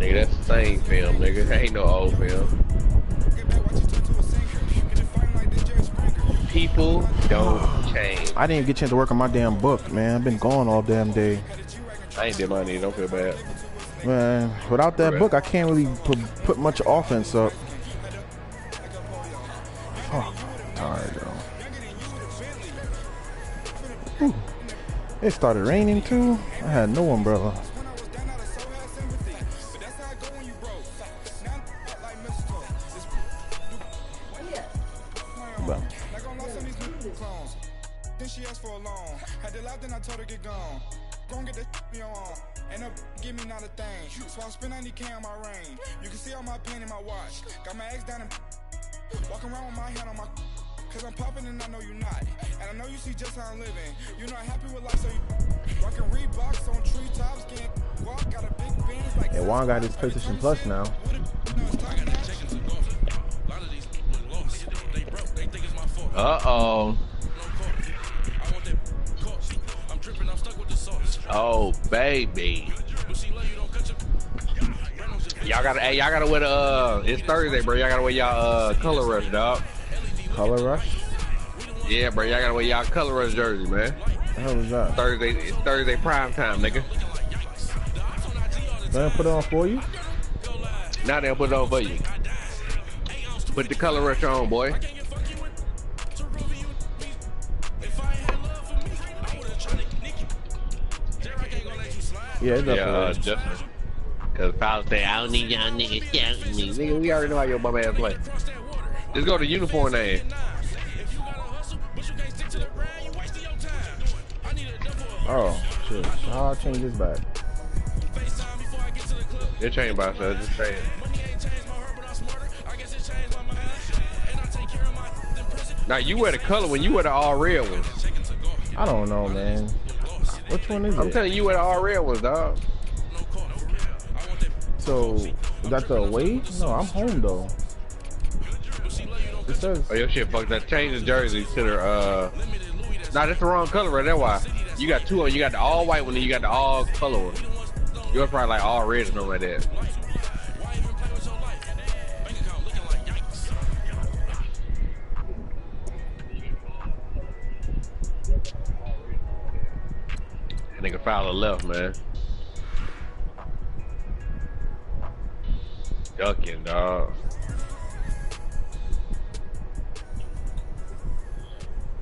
Nigga, that's the same film, nigga. That ain't no old film. People don't change. I didn't even get a chance to work on my damn book, man. I've been gone all damn day. I ain't did mine either. Don't feel bad. Man, without that book, I can't really put much offense up. Fuck, I'm tired, yo. Whew. It started raining too. I had no umbrella. But. She asked for a loan. Had to laugh, then I told her get gone. Gon' get that me on. And up, give me not a thing. So I spend 90K on my range. You can see all my pain in my watch. Got my ex down and walking around with my hand on my. Cause I'm popping and I know you not. And I know you see just how I'm living. You're not happy with life, so you rockin' Reeboks on treetops, getting walk, got a big Benz like. Hey, Juan got his PlayStation Plus now. Uh-oh. Oh, baby. Y'all gotta wear the, it's Thursday, bro. Y'all gotta wear y'all, Color Rush, dog. Color Rush? Yeah, bro. Y'all gotta wear y'all Color Rush jersey, man. What the hell is that? It's Thursday prime time, nigga. They put it on for you? Now they'll put it on for you. Put the Color Rush on, boy. Yeah, it's up just cause Powell say I don't need y'all niggas shouting me. Nigga, we already know how your bum ass play. Just go to uniform name. Oh shit! I'll change this back. It changed by so just saying. Now you wear the color when you wear the all red ones. I don't know, man. Which one is it? I'm telling you, wear the all red ones, dog. So, is that the away? No, I'm home though. It says. Oh, your shit fucked up. Change the jersey to the, nah, that's the wrong color right there. Why? You got two on. You got the all white one and you got the all color one. Yours probably like all red or something like that. Nigga foul the left, man. Ducking, dog.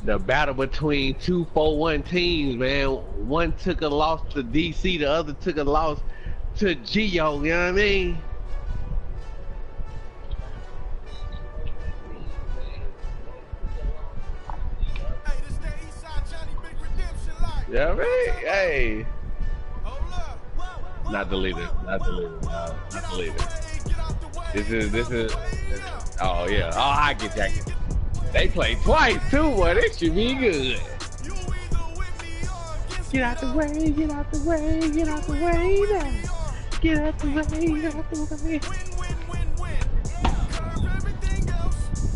The battle between two 4-1 teams, man. One took a loss to DC, the other took a loss to Geo, you know what I mean? Yeah, man. Hey. Not deleted. Not deleted. Not deleted. This is. Oh yeah. Oh, I get that. They play twice too, boy. This should be good. Get out the way. Get out the way. Get out the way now. Get out the way. Get out the way.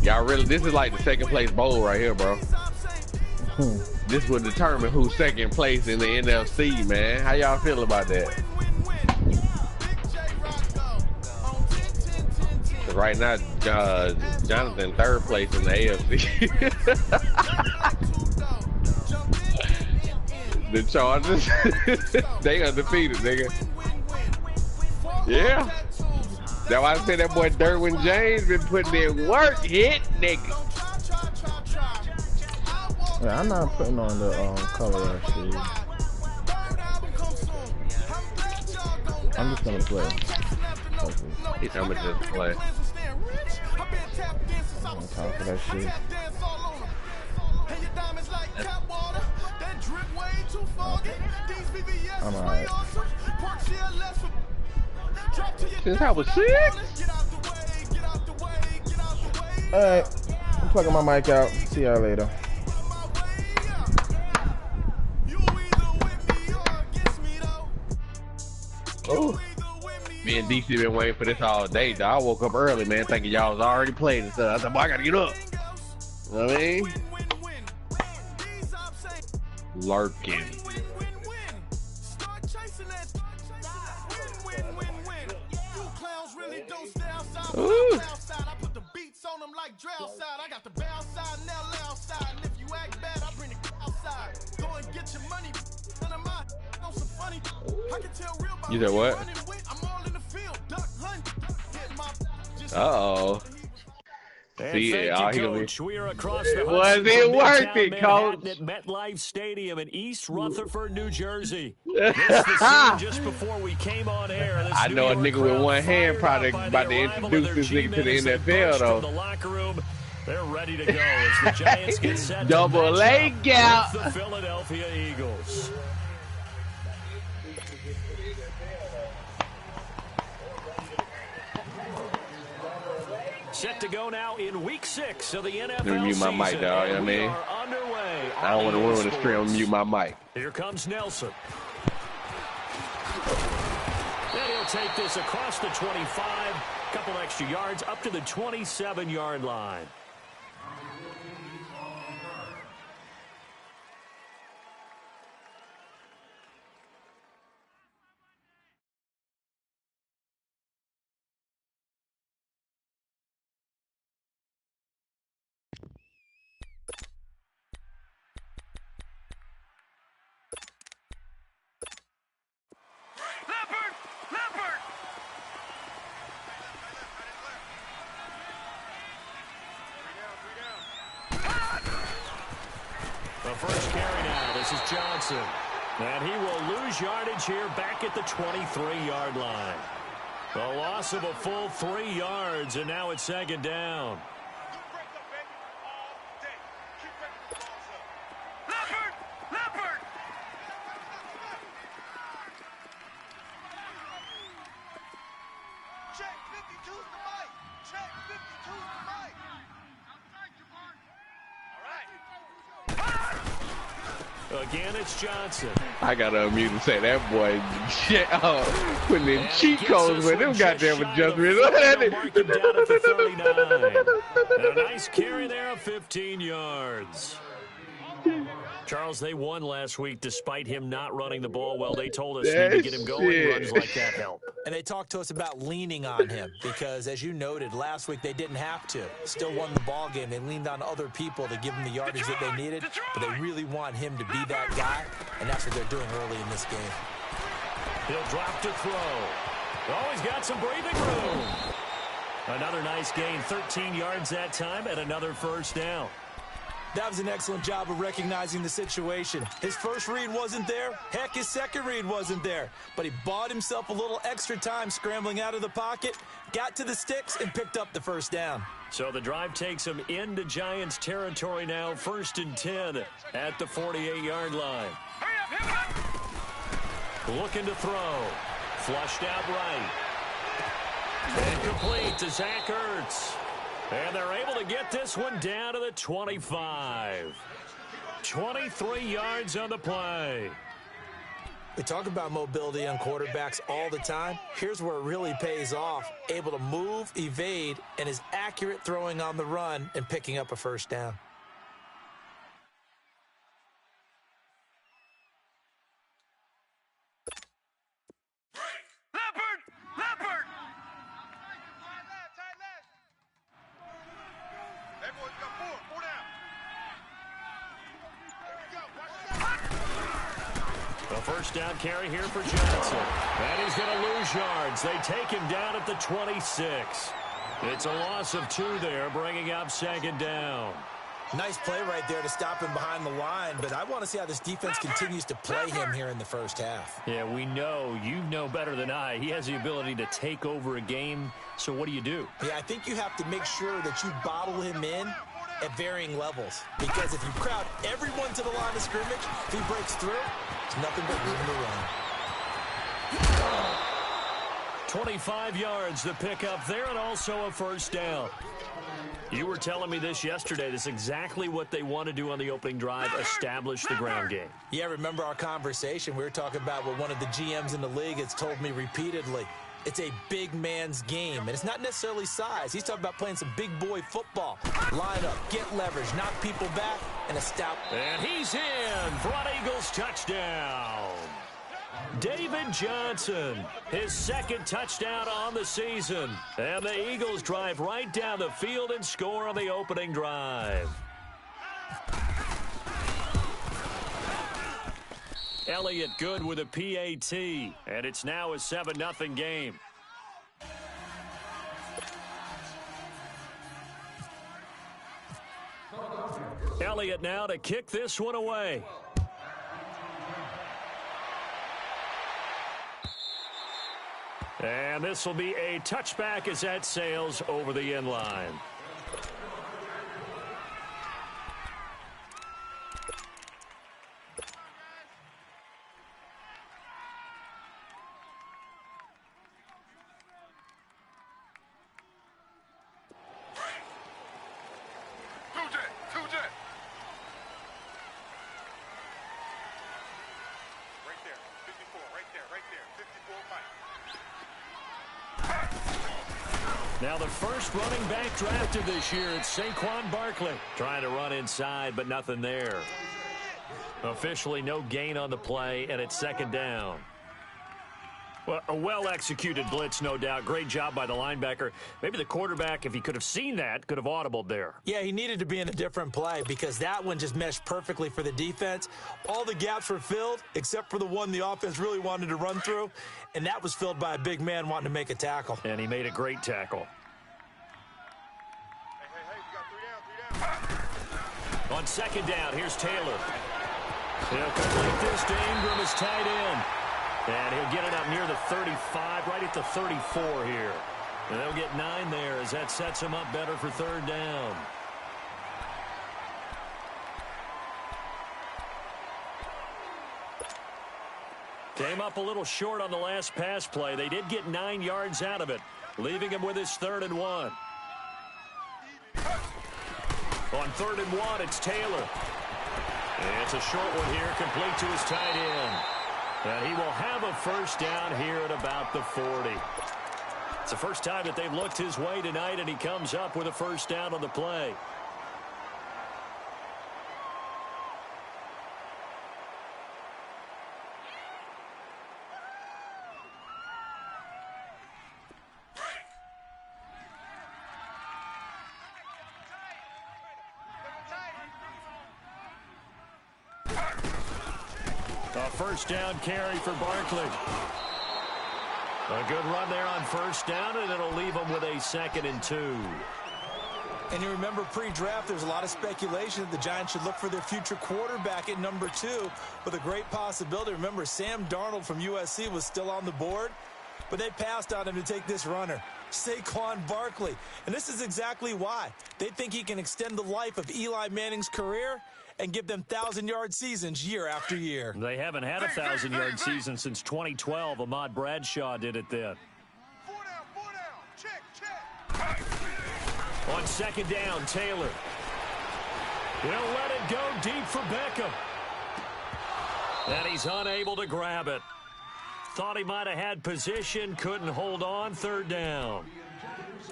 Y'all really? This is like the second place bowl right here, bro. This will determine who's second place in the NFC, man. How y'all feel about that? Right now, Jonathan third place in the AFC. The Chargers, they undefeated, nigga. Yeah. That's why I said that boy Derwin James been putting in work, hit, nigga. Yeah, I'm not putting on the color rush shit. I'm just gonna play. He's gonna just play. I'm on top of that shit. I'm alright. Since I was 6? Alright. I'm plugging my mic out. See y'all later. Oh, me and DC been waiting for this all day, dog. I woke up early, man, thinking y'all was already playing and stuff. I said, boy, I gotta get up. You know what I mean? Lurking. Ooh. I put the beats on them like drill side. I got the bow side and LL side. And if you act bad, I bring the outside. Go and get your money. None of my know some funny. I can tell real about You said what? I'm all in the field. Duck hunt. Hit my Uh-oh. See, thank oh, you, he gonna Coach. We are across the Was Hudson it from worth Midtown it, Manhattan Coach? at MetLife Stadium in East Rutherford, New Jersey. This the scene just before we came on air. This I know a New York nigga with crowd one hand fired probably up by about the to arrival of introduce their this nigga to G-men the as they NFL, burst from though. the locker room. They're ready to go as the Giants get set to Double match leg up gap. with the Philadelphia Eagles. Set to go now in Week 6 of the NFL Let me mute my mic, season, dog. You know and what I we mean? are underway. I don't want to on ruin the stream. I'm gonna mute my mic. Here comes Nelson. And he'll take this across the 25, couple extra yards up to the 27-yard line. The first carry now. This is Johnson. And he will lose yardage here back at the 23-yard line. The loss of a full 3 yards, and now it's second down. Check 52's the mic. Check 52's the mic. Again, it's Johnson. I gotta unmute and say that boy shit. Putting in cheat codes with them goddamn adjustments. Mark him down at the 39. And a nice carry there of 15 yards. Charles, they won last week despite him not running the ball well. They told us need to get him going. Shit. Runs like that help. And they talked to us about leaning on him because, as you noted, last week they didn't have to. Still won the ball game. They leaned on other people to give them the yardage that they needed, but they really want him to be that guy, and that's what they're doing early in this game. He'll drop to throw. Oh, he's got some breathing room. Another nice gain, 13 yards that time, and another first down. That was an excellent job of recognizing the situation. His first read wasn't there. Heck, his second read wasn't there. But he bought himself a little extra time scrambling out of the pocket, got to the sticks, and picked up the first down. So the drive takes him into Giants territory now, 1st and 10 at the 48-yard line. Looking to throw. Flushed out right. And complete to Zach Ertz. And they're able to get this one down to the 25. 23 yards on the play. We talk about mobility on quarterbacks all the time. Here's where it really pays off. Able to move, evade, and is accurate throwing on the run and picking up a first down. A first down carry here for Johnson. And he's going to lose yards. They take him down at the 26. It's a loss of 2 there, bringing up second down. Nice play right there to stop him behind the line, but I want to see how this defense continues to play him here in the first half. Yeah, we know. You know better than I. He has the ability to take over a game. So what do you do? Yeah, I think you have to make sure that you bottle him in at varying levels. Because if you crowd everyone to the line of scrimmage, if he breaks through, it's nothing but room to run. 25 yards to pick up there, and also a first down. You were telling me this yesterday. This is exactly what they want to do on the opening drive, establish the ground game. Yeah, remember our conversation? We were talking about what one of the GMs in the league has told me repeatedly. It's a big man's game, and it's not necessarily size. He's talking about playing some big boy football. Line up, get leverage, knock people back, and establish. And he's in for an Eagles touchdown. David Johnson, his second touchdown on the season. And the Eagles drive right down the field and score on the opening drive. Elliott good with a PAT, and it's now a 7-0 game. Elliott now to kick this one away. And this will be a touchback as that sails over the end line. Now the first running back drafted this year, it's Saquon Barkley. Trying to run inside, but nothing there. Officially no gain on the play, and it's second down. Well, a well-executed blitz, no doubt. Great job by the linebacker. Maybe the quarterback, if he could have seen that, could have audibled there. Yeah, he needed to be in a different play because that one just meshed perfectly for the defense. All the gaps were filled except for the one the offense really wanted to run through, and that was filled by a big man wanting to make a tackle. And he made a great tackle. On second down, here's Taylor. He'll complete this to Ingram as tight end. And he'll get it up near the 35, right at the 34 here. And they'll get 9 there as that sets him up better for third down. Came up a little short on the last pass play. They did get 9 yards out of it, leaving him with his 3rd and 1. On 3rd and 1, it's Taylor. And it's a short one here, complete to his tight end. And he will have a first down here at about the 40. It's the first time that they've looked his way tonight, and he comes up with a first down on the play. A first down carry for Barkley. A good run there on first down, and it'll leave him with a 2nd and 2. And you remember pre-draft, there's a lot of speculation that the Giants should look for their future quarterback at number 2 with a great possibility. Remember, Sam Darnold from USC was still on the board, but they passed on him to take this runner, Saquon Barkley. And this is exactly why. They think he can extend the life of Eli Manning's career and give them 1,000-yard seasons year after year. They haven't had a 1,000-yard season since 2012. Ahmad Bradshaw did it then. 4 down, check. On second down, Taylor. He'll let it go deep for Beckham. And he's unable to grab it. Thought he might have had position, couldn't hold on, 3rd down.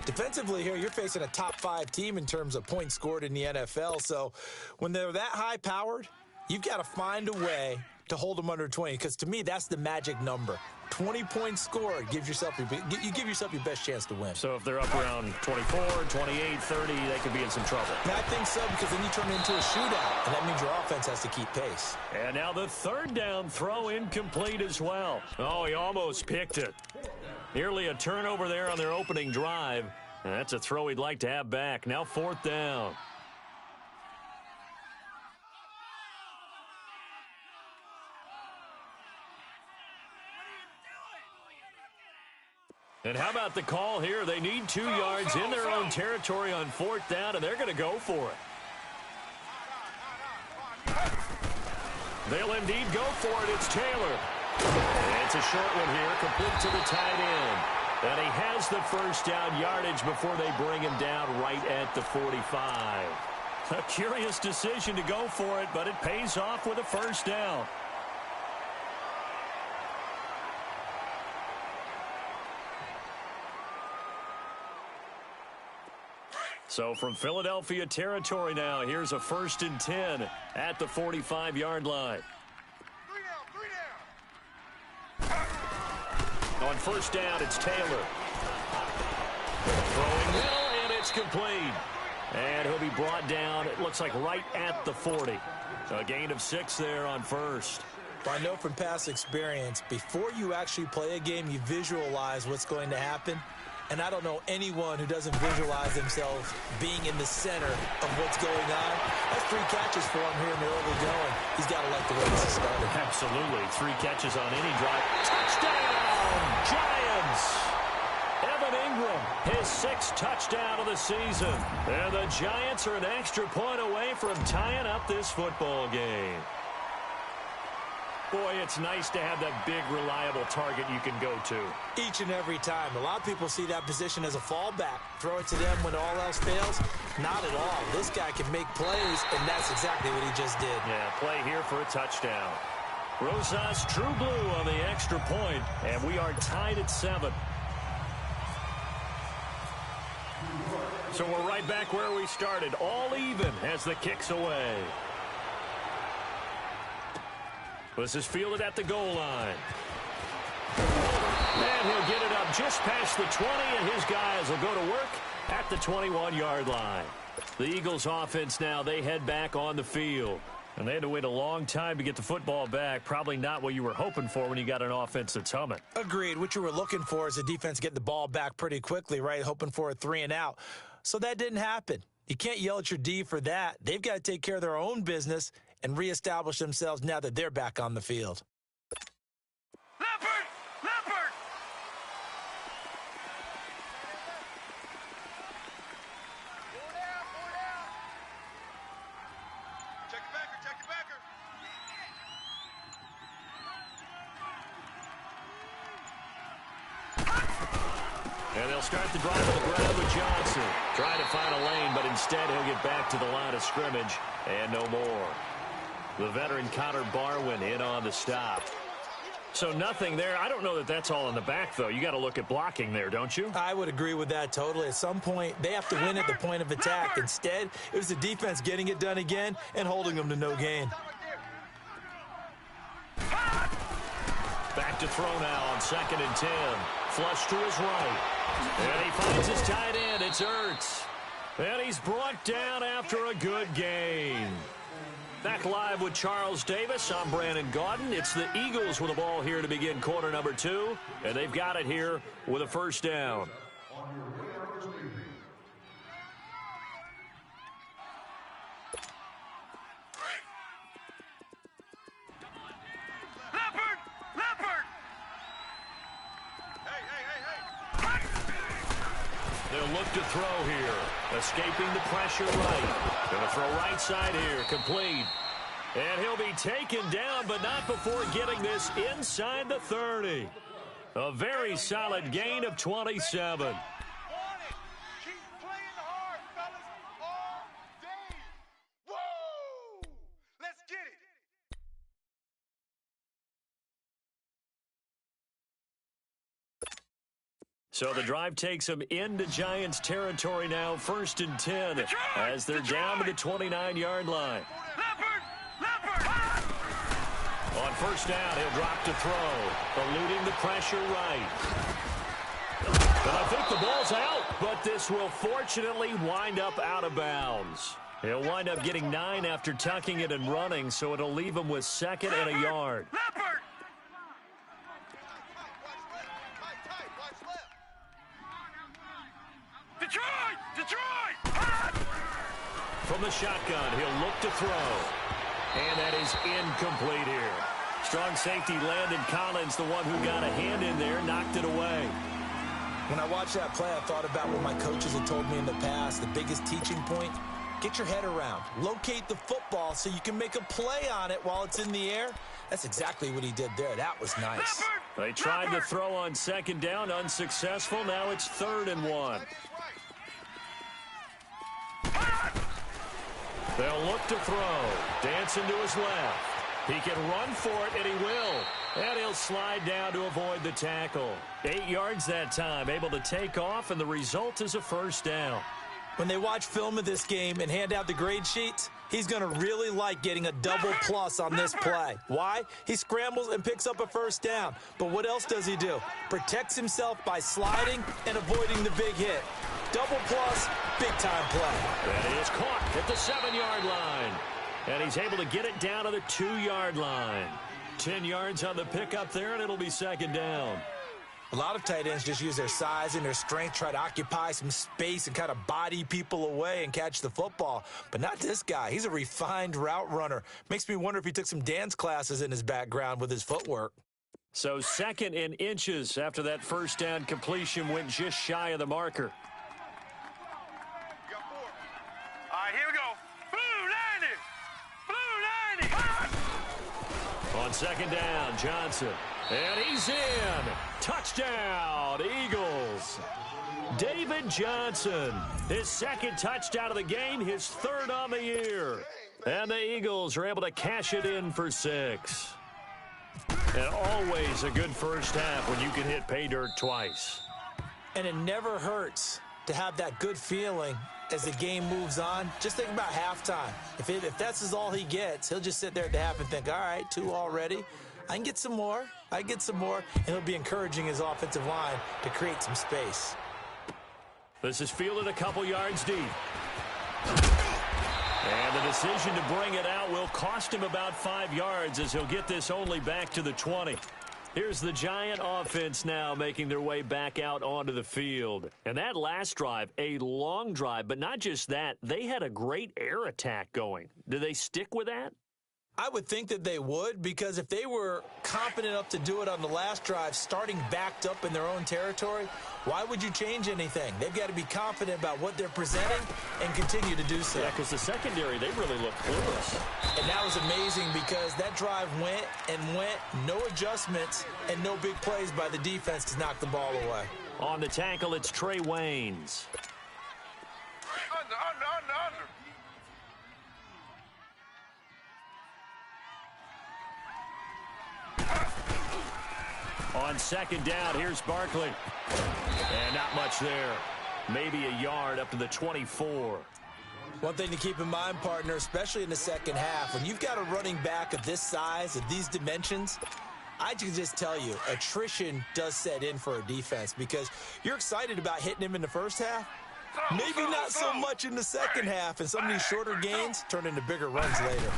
Defensively here, you're facing a top 5 team in terms of points scored in the NFL. So when they're that high-powered, you've got to find a way to hold them under 20. Because to me, that's the magic number. 20 points scored gives yourself you give yourself your best chance to win. So if they're up around 24, 28, 30, they could be in some trouble. And I think so, because then you turn it into a shootout, and that means your offense has to keep pace. And now the 3rd down throw incomplete as well. Oh, he almost picked it. Nearly a turnover there on their opening drive. And that's a throw he'd like to have back. Now 4th down. And how about the call here? They need 2 yards in their own territory on 4th down, and they're going to go for it. They'll indeed go for it. It's Taylor. And it's a short one here, complete to the tight end. And he has the first down yardage before they bring him down right at the 45. A curious decision to go for it, but it pays off with a first down. So from Philadelphia territory now, here's a 1st and 10 at the 45-yard line. 3 down. On first down, it's Taylor. Throwing middle, and it's complete. And he'll be brought down, it looks like right at the 40. A gain of 6 there on first. Well, I know from past experience, before you actually play a game, you visualize what's going to happen. And I don't know anyone who doesn't visualize themselves being in the center of what's going on. That's 3 catches for him here in the early going. He's got to like the way this is started. Absolutely. 3 catches on any drive. Touchdown, Giants! Evan Ingram, his 6th touchdown of the season. And the Giants are an extra point away from tying up this football game. Boy, it's nice to have that big, reliable target you can go to. Each and every time. A lot of people see that position as a fallback. Throw it to them when all else fails. Not at all. This guy can make plays, and that's exactly what he just did. Yeah, play here for a touchdown. Rosas True Blue on the extra point, and we are tied at 7. So we're right back where we started, all even as the kick's away. This is fielded at the goal line. And he'll get it up just past the 20, and his guys will go to work at the 21-yard line. The Eagles offense now, they head back on the field. And they had to wait a long time to get the football back. Probably not what you were hoping for when you got an offense that's humming. Agreed. What you were looking for is a defense getting the ball back pretty quickly, right? Hoping for a 3 and out. So that didn't happen. You can't yell at your D for that. They've got to take care of their own business and reestablish themselves now that they're back on the field. Leopard! Leopard! Check your backer, check your backer. And they'll start the drive on the ground with Johnson. Trying to find a lane, but instead he'll get back to the line of scrimmage and no more. The veteran Connor Barwin in on the stop. So nothing there. I don't know that that's all in the back, though. You got to look at blocking there, don't you? I would agree with that totally. At some point, they have to win at the point of attack. Instead, it was the defense getting it done again and holding them to no gain. Back to throw now on 2nd and 10. Flush to his right. And he finds his tight end. It's Ertz. And he's brought down after a good gain. Back live with Charles Davis. I'm Brandon Gaudin. It's the Eagles with the ball here to begin quarter number 2. And they've got it here with a first down. Leopard! Leopard! Hey! They'll look to throw here. Escaping the pressure right. Going to throw right side here. Complete. And he'll be taken down, but not before getting this inside the 30. A very solid gain of 27. Keep playing hard, fellas, all day. Woo! Let's get it. So the drive takes them into Giants territory now, 1st and 10, as they're down to the 29-yard line. On first down, he'll drop to throw, eluding the pressure right. And I think the ball's out, but this will fortunately wind up out of bounds. He'll wind up getting 9 after tucking it and running, so it'll leave him with 2nd and a yard. Detroit! From the shotgun, he'll look to throw. And that is incomplete here. Strong safety Landon Collins, the one who got a hand in there, knocked it away. When I watched that play, I thought about what my coaches had told me in the past. The biggest teaching point, get your head around. Locate the football so you can make a play on it while it's in the air. That's exactly what he did there. That was nice. They tried to throw on 2nd down, unsuccessful. Now it's 3rd and 1. They'll look to throw. Dancing to his left. He can run for it, and he will. And he'll slide down to avoid the tackle. 8 yards that time, able to take off, and the result is a first down. When they watch film of this game and hand out the grade sheets, he's going to really like getting a double plus on this play. Why? He scrambles and picks up a first down. But what else does he do? Protects himself by sliding and avoiding the big hit. Double plus, big-time play. And he is caught at the 7-yard line. And he's able to get it down to the 2-yard line. 10 yards on the pickup there, and it'll be second down. A lot of tight ends just use their size and their strength, try to occupy some space and kind of body people away and catch the football. But not this guy. He's a refined route runner. Makes me wonder if he took some dance classes in his background with his footwork. So 2nd and inches after that first down completion went just shy of the marker. All right, here we go. Blue 90. On second down, Johnson. And he's in. Touchdown, Eagles. David Johnson, his 2nd touchdown of the game, his 3rd on the year. And the Eagles are able to cash it in for 6. And always a good first half when you can hit pay dirt twice. And it never hurts to have that good feeling as the game moves on. Just think about halftime. If that's all he gets, he'll just sit there at the half and think, all right, 2 already. I can get some more. And he'll be encouraging his offensive line to create some space. This is fielded a couple yards deep. And the decision to bring it out will cost him about 5 yards as he'll get this only back to the 20. Here's the Giant offense now making their way back out onto the field. And that last drive, a long drive, but not just that, they had a great air attack going. Do they stick with that? I would think that they would, because if they were confident enough to do it on the last drive, starting backed up in their own territory, why would you change anything? They've got to be confident about what they're presenting and continue to do so. Yeah, because the secondary, they really look clueless. And that was amazing because that drive went, no adjustments, and no big plays by the defense to knock the ball away. On the tackle, it's Trey Waynes. Under. On second down, here's Barkley. And not much there. Maybe a yard up to the 24. One thing to keep in mind, partner, especially in the second half, when you've got a running back of this size, of these dimensions, I can just tell you, attrition does set in for a defense because you're excited about hitting him in the first half. Maybe not so much in the second half, and some of these shorter gains turn into bigger runs later.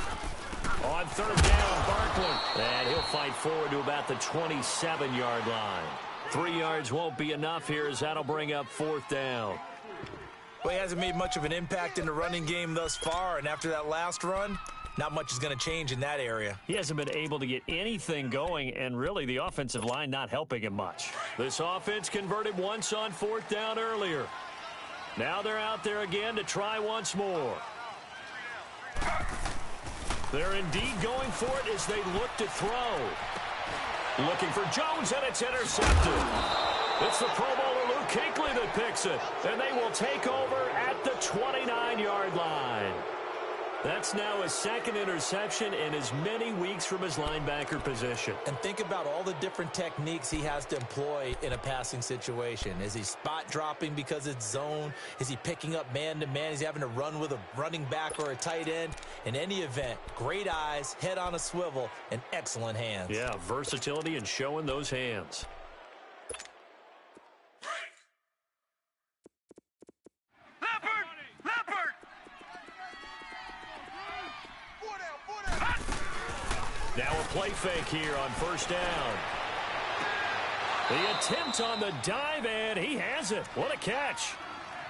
On third down, Barkley. And he'll fight forward to about the 27-yard line. 3 yards won't be enough here as that'll bring up 4th down. Well, he hasn't made much of an impact in the running game thus far, and after that last run, not much is going to change in that area. He hasn't been able to get anything going, and really the offensive line not helping him much. This offense converted once on 4th down earlier. Now they're out there again to try once more. They're indeed going for it as they look to throw. Looking for Jones, and it's intercepted. It's the Pro Bowler Luke Kuechly that picks it, and they will take over at the 29-yard line. That's now his 2nd interception in as many weeks from his linebacker position. And think about all the different techniques he has to employ in a passing situation. Is he spot dropping because it's zone? Is he picking up man-to-man? Is he having to run with a running back or a tight end? In any event, great eyes, head on a swivel, and excellent hands. Yeah, versatility and showing those hands. Now a play fake here on first down. The attempt on the dive, and he has it. What a catch.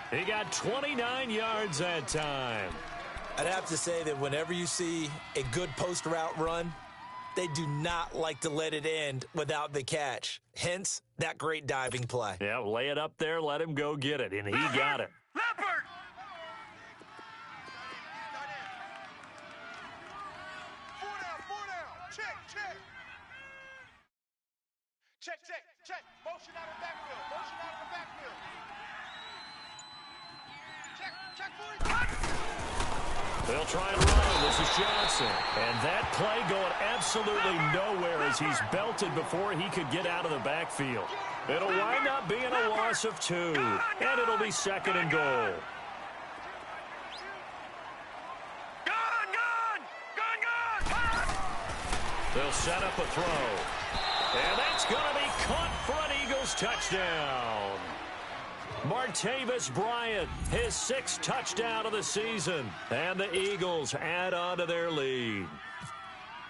He got 29 yards that time. I'd have to say that whenever you see a good post route run, they do not like to let it end without the catch. Hence, that great diving play. Yeah, lay it up there, let him go get it, and he got it. Leopard! Four down. Check. Motion out of the backfield. Check for it. They'll try and run. This is Johnson. And that play going absolutely nowhere as he's belted before he could get out of the backfield. It'll wind up being a loss of 2, and it'll be 2nd and goal. They'll set up a throw. And that's going to be caught for an Eagles touchdown. Martavis Bryant, his 6th touchdown of the season. And the Eagles add on to their lead.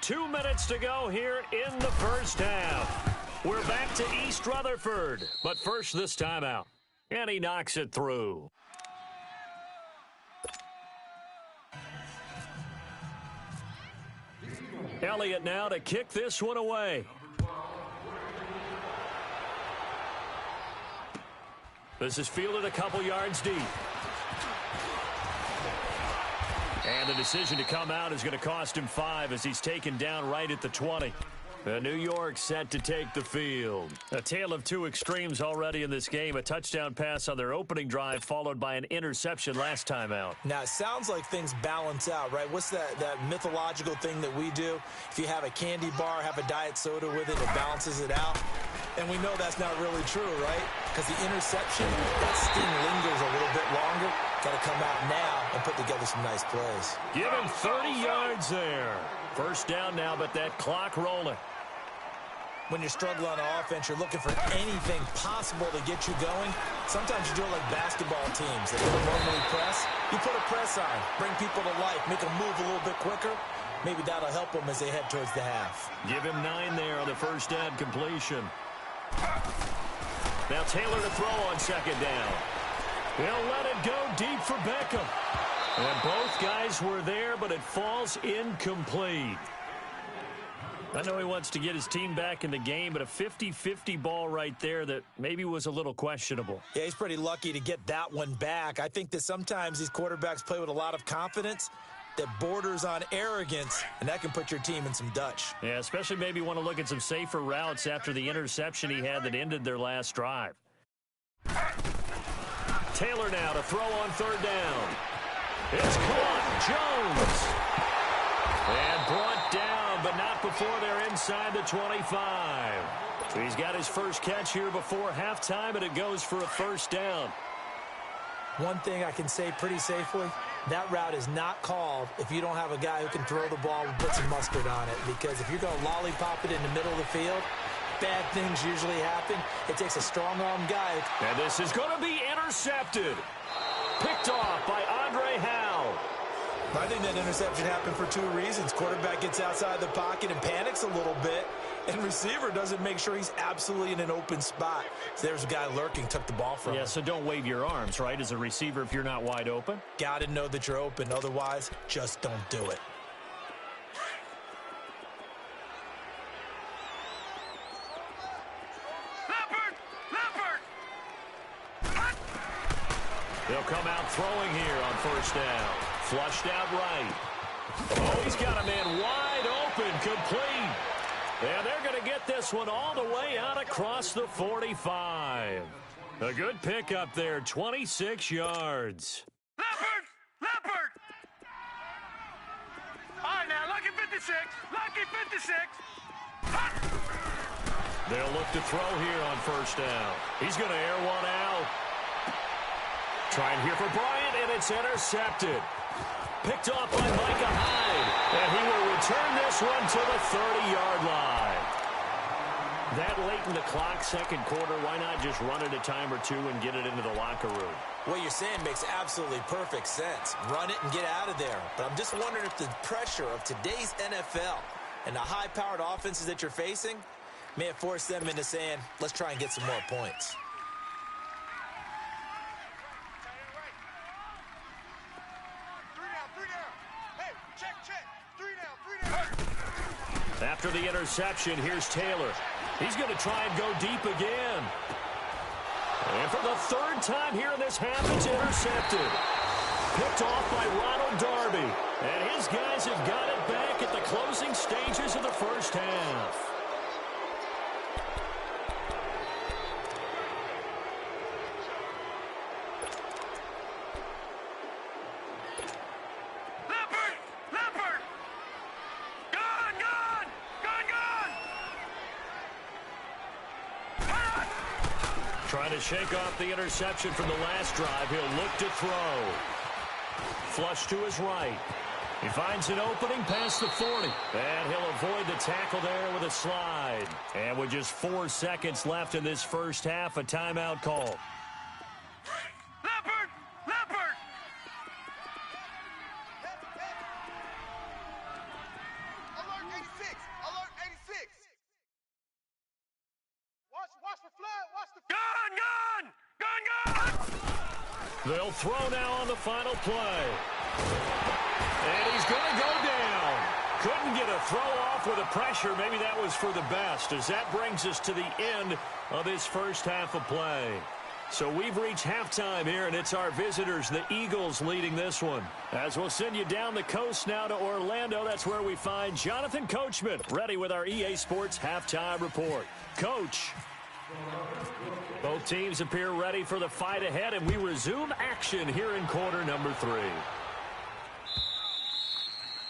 2 minutes to go here in the first half. We're back to East Rutherford. But first this time out. And he knocks it through. Elliott now to kick this one away. This is fielded a couple yards deep. And the decision to come out is going to cost him 5 as he's taken down right at the 20. New York set to take the field. A tale of two extremes already in this game. A touchdown pass on their opening drive followed by an interception last time out. Now, it sounds like things balance out, right? What's that mythological thing that we do? If you have a candy bar, have a diet soda with it, it balances it out. And we know that's not really true, right? Because the interception, that sting lingers a little bit longer. Got to come out now and put together some nice plays. Give him 30 yards there. First down now, but that clock rolling. When you're struggling on offense, you're looking for anything possible to get you going. Sometimes you do it like basketball teams that don't normally press. You put a press on, bring people to life, make them move a little bit quicker. Maybe that'll help them as they head towards the half. Give him 9 there on the first down completion. Now Taylor to throw on second down. He'll let it go deep for Beckham. And both guys were there, but it falls incomplete. I know he wants to get his team back in the game, but a 50-50 ball right there that maybe was a little questionable. Yeah, he's pretty lucky to get that one back. I think that sometimes these quarterbacks play with a lot of confidence that borders on arrogance, and that can put your team in some Dutch. Yeah, especially maybe want to look at some safer routes after the interception he had that ended their last drive. Taylor now to throw on third down. It's caught. Jones. And brought down, but not before they're inside the 25. He's got his first catch here before halftime, and it goes for a first down. One thing I can say pretty safely, that route is not called if you don't have a guy who can throw the ball and put some mustard on it. Because if you're going to lollipop it in the middle of the field, bad things usually happen. It takes a strong-arm guy. And this is going to be intercepted. Picked off by Andre Howe. I think that interception happened for 2 reasons. Quarterback gets outside the pocket and panics a little bit, and receiver doesn't make sure he's absolutely in an open spot. So there's a guy lurking, took the ball from him. Yeah, so don't wave your arms, right, as a receiver if you're not wide open. Got to know that you're open. Otherwise, just don't do it. They'll come out throwing here on first down. Flushed out right. Oh, he's got a man wide open, complete. And they're going to get this one all the way out across the 45. A good pickup there, 26 yards. Leopard! All right, now, lucky 56. They'll look to throw here on first down. He's going to air one out. Trying here for Bryant, and it's intercepted. Picked off by Micah Hyde. And he will return this one to the 30-yard line. That late in the clock, second quarter, why not just run it a time or two and get it into the locker room? What you're saying makes absolutely perfect sense. Run it and get out of there. But I'm just wondering if the pressure of today's NFL and the high-powered offenses that you're facing may have forced them into saying, let's try and get some more points. After the interception, here's Taylor. He's going to try and go deep again. And for the third time here in this half, it's intercepted. Picked off by Ronald Darby. And his guys have got it back at the closing stages of the first half. Trying to shake off the interception from the last drive. He'll look to throw. Flush to his right. He finds an opening past the 40. And he'll avoid the tackle there with a slide. And with just 4 seconds left in this first half, a timeout call. Leopard! Leopard! Alert 86! Alert 86! Watch the flood! Watch the gun! Gun! Gun! Gun! They'll throw now on the final play. And he's going to go down. Couldn't get a throw off with the pressure. Maybe that was for the best, as that brings us to the end of this first half of play. So we've reached halftime here, and it's our visitors, the Eagles, leading this one. As we'll send you down the coast now to Orlando, that's where we find Jonathan Coachman, ready with our EA Sports Halftime Report. Coach. Both teams appear ready for the fight ahead, and we resume action here in quarter number 3.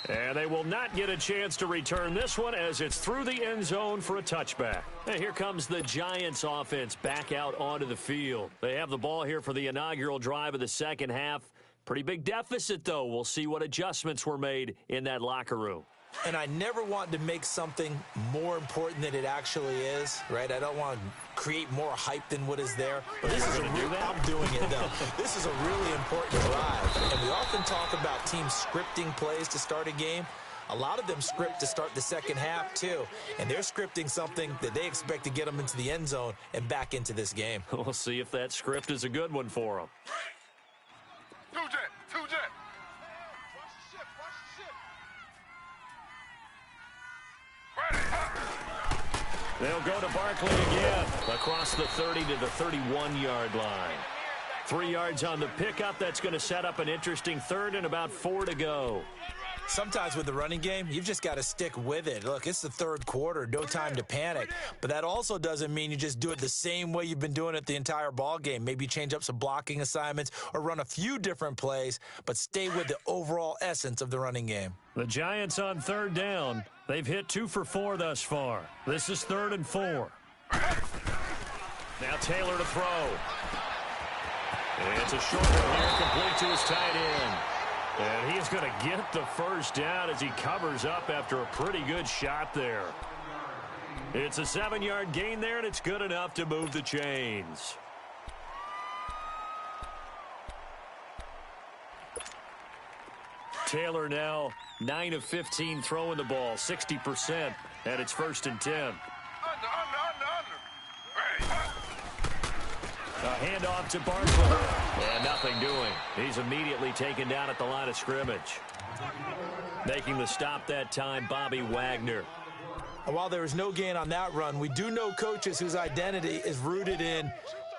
And they will not get a chance to return this one as it's through the end zone for a touchback. And here comes the Giants offense back out onto the field. They have the ball here for the inaugural drive of the second half. Pretty big deficit, though. We'll see what adjustments were made in that locker room. And I never want to make something more important than it actually is, right? I don't want to create more hype than what is there. But this is I'm doing it, though. This is a really important drive. And we often talk about teams scripting plays to start a game. A lot of them script to start the second half, too. And they're scripting something that they expect to get them into the end zone and back into this game. We'll see if that script is a good one for them. Two jet. They'll go to Barkley again across the 30 to the 31-yard line. 3 yards on the pickup. That's going to set up an interesting third and about 4 to go. Sometimes with the running game, you've just got to stick with it. Look, it's the third quarter, no time to panic. But that also doesn't mean you just do it the same way you've been doing it the entire ball game. Maybe change up some blocking assignments or run a few different plays, but stay with the overall essence of the running game. The Giants on third down. They've hit 2 for 4 thus far. This is 3rd and 4. Now Taylor to throw. It's a short one here, complete to his tight end. And he's going to get the first down as he covers up after a pretty good shot there. It's a 7-yard gain there, and it's good enough to move the chains. Taylor now 9 of 15 throwing the ball, 60%, and it's 1st and 10. A handoff to Barkley. And nothing doing. He's immediately taken down at the line of scrimmage. Making the stop that time, Bobby Wagner. And while there was no gain on that run, we do know coaches whose identity is rooted in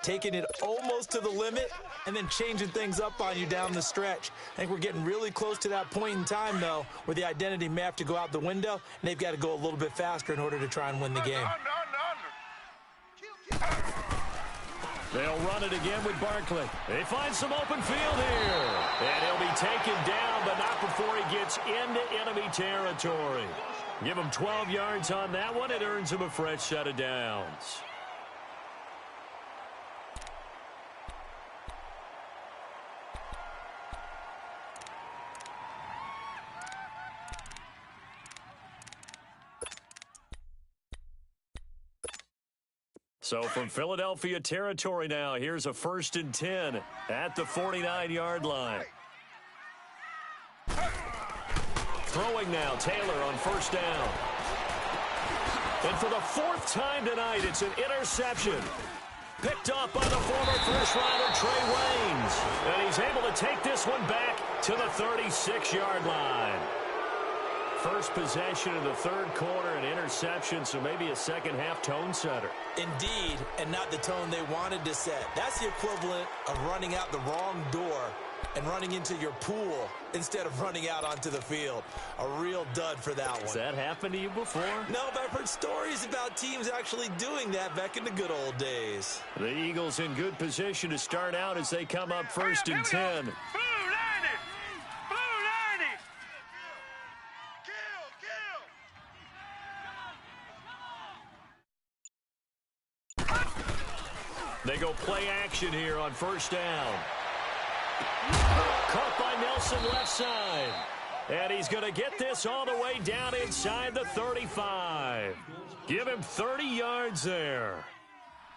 taking it almost to the limit and then changing things up on you down the stretch. I think we're getting really close to that point in time, though, where the identity may have to go out the window, and they've got to go a little bit faster in order to try and win the game. They'll run it again with Barkley. They find some open field here. And he'll be taken down, but not before he gets into enemy territory. Give him 12 yards on that one. It earns him a fresh set of downs. So from Philadelphia territory now, here's a 1st and 10 at the 49-yard line. Throwing now, Taylor on 1st down. And for the 4th time tonight, it's an interception. Picked up by the former first-rounder Trey Waynes. And he's able to take this one back to the 36-yard line. First possession of the 3rd quarter, an interception, so maybe a second-half tone setter. Indeed, and not the tone they wanted to set. That's the equivalent of running out the wrong door and running into your pool instead of running out onto the field. A real dud for that one. Has that happened to you before? No, but I've heard stories about teams actually doing that back in the good old days. The Eagles in good position to start out as they come up 1st and 10. They go play action here on 1st down. Caught by Nelson left side. And he's going to get this all the way down inside the 35. Give him 30 yards there.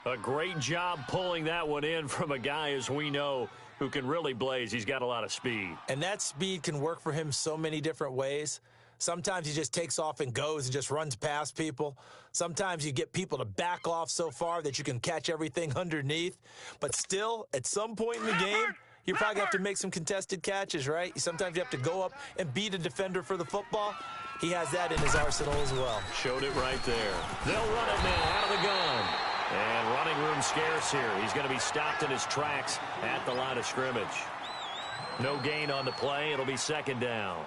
A great job pulling that one in from a guy, as we know, who can really blaze. He's got a lot of speed. And that speed can work for him so many different ways. Sometimes he just takes off and goes and just runs past people. Sometimes you get people to back off so far that you can catch everything underneath. But still, at some point in the game, you probably have to make some contested catches, right? Sometimes you have to go up and beat a defender for the football. He has that in his arsenal as well. Showed it right there. They'll run it now out of the gun. And running room scarce here. He's going to be stopped in his tracks at the line of scrimmage. No gain on the play. It'll be second down.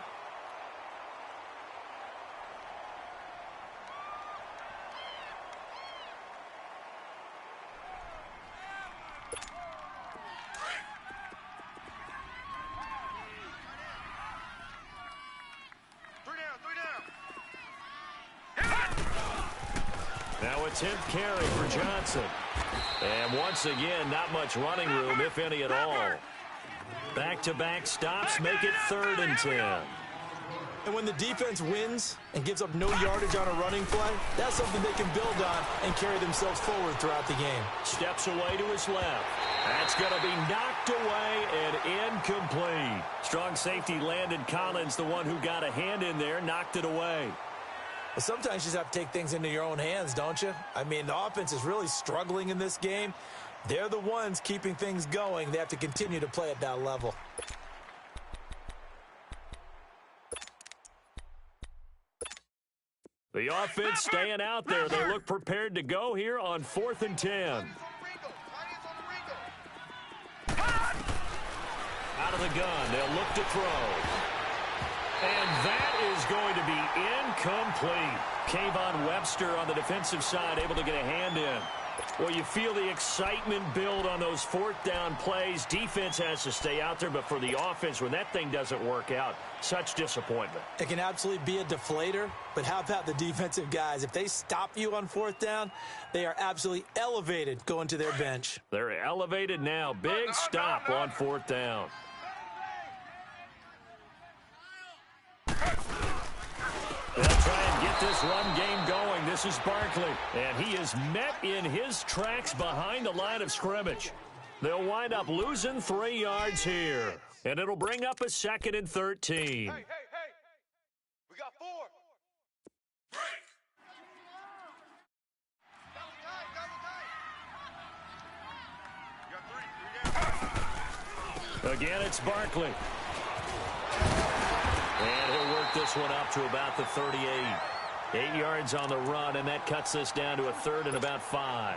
Now a 10th carry for Johnson. And once again, not much running room, if any at all. Back-to-back stops make it 3rd and 10. And when the defense wins and gives up no yardage on a running play, that's something they can build on and carry themselves forward throughout the game. Steps away to his left. That's going to be knocked away and incomplete. Strong safety Landon Collins, the one who got a hand in there, knocked it away. But sometimes you just have to take things into your own hands, don't you? I mean, the offense is really struggling in this game. They're the ones keeping things going. They have to continue to play at that level. The offense staying out there. They look prepared to go here on 4th and 10. Out of the gun. They'll look to throw. And that is going to be incomplete. Kayvon Webster on the defensive side able to get a hand in. Well, you feel the excitement build on those 4th down plays. Defense has to stay out there, but for the offense, when that thing doesn't work out, such disappointment. It can absolutely be a deflator, but how about the defensive guys? If they stop you on 4th down, they are absolutely elevated going to their bench. They're elevated now. Big stop on 4th down. They'll try and get this run game going. This is Barkley, and he is met in his tracks behind the line of scrimmage. They'll wind up losing 3 yards here, and it'll bring up a 2nd and 13. Hey, we got 4. Again, it's Barkley. And he'll work this one up to about the 38. 8 yards on the run, and that cuts this down to a 3rd and about 5.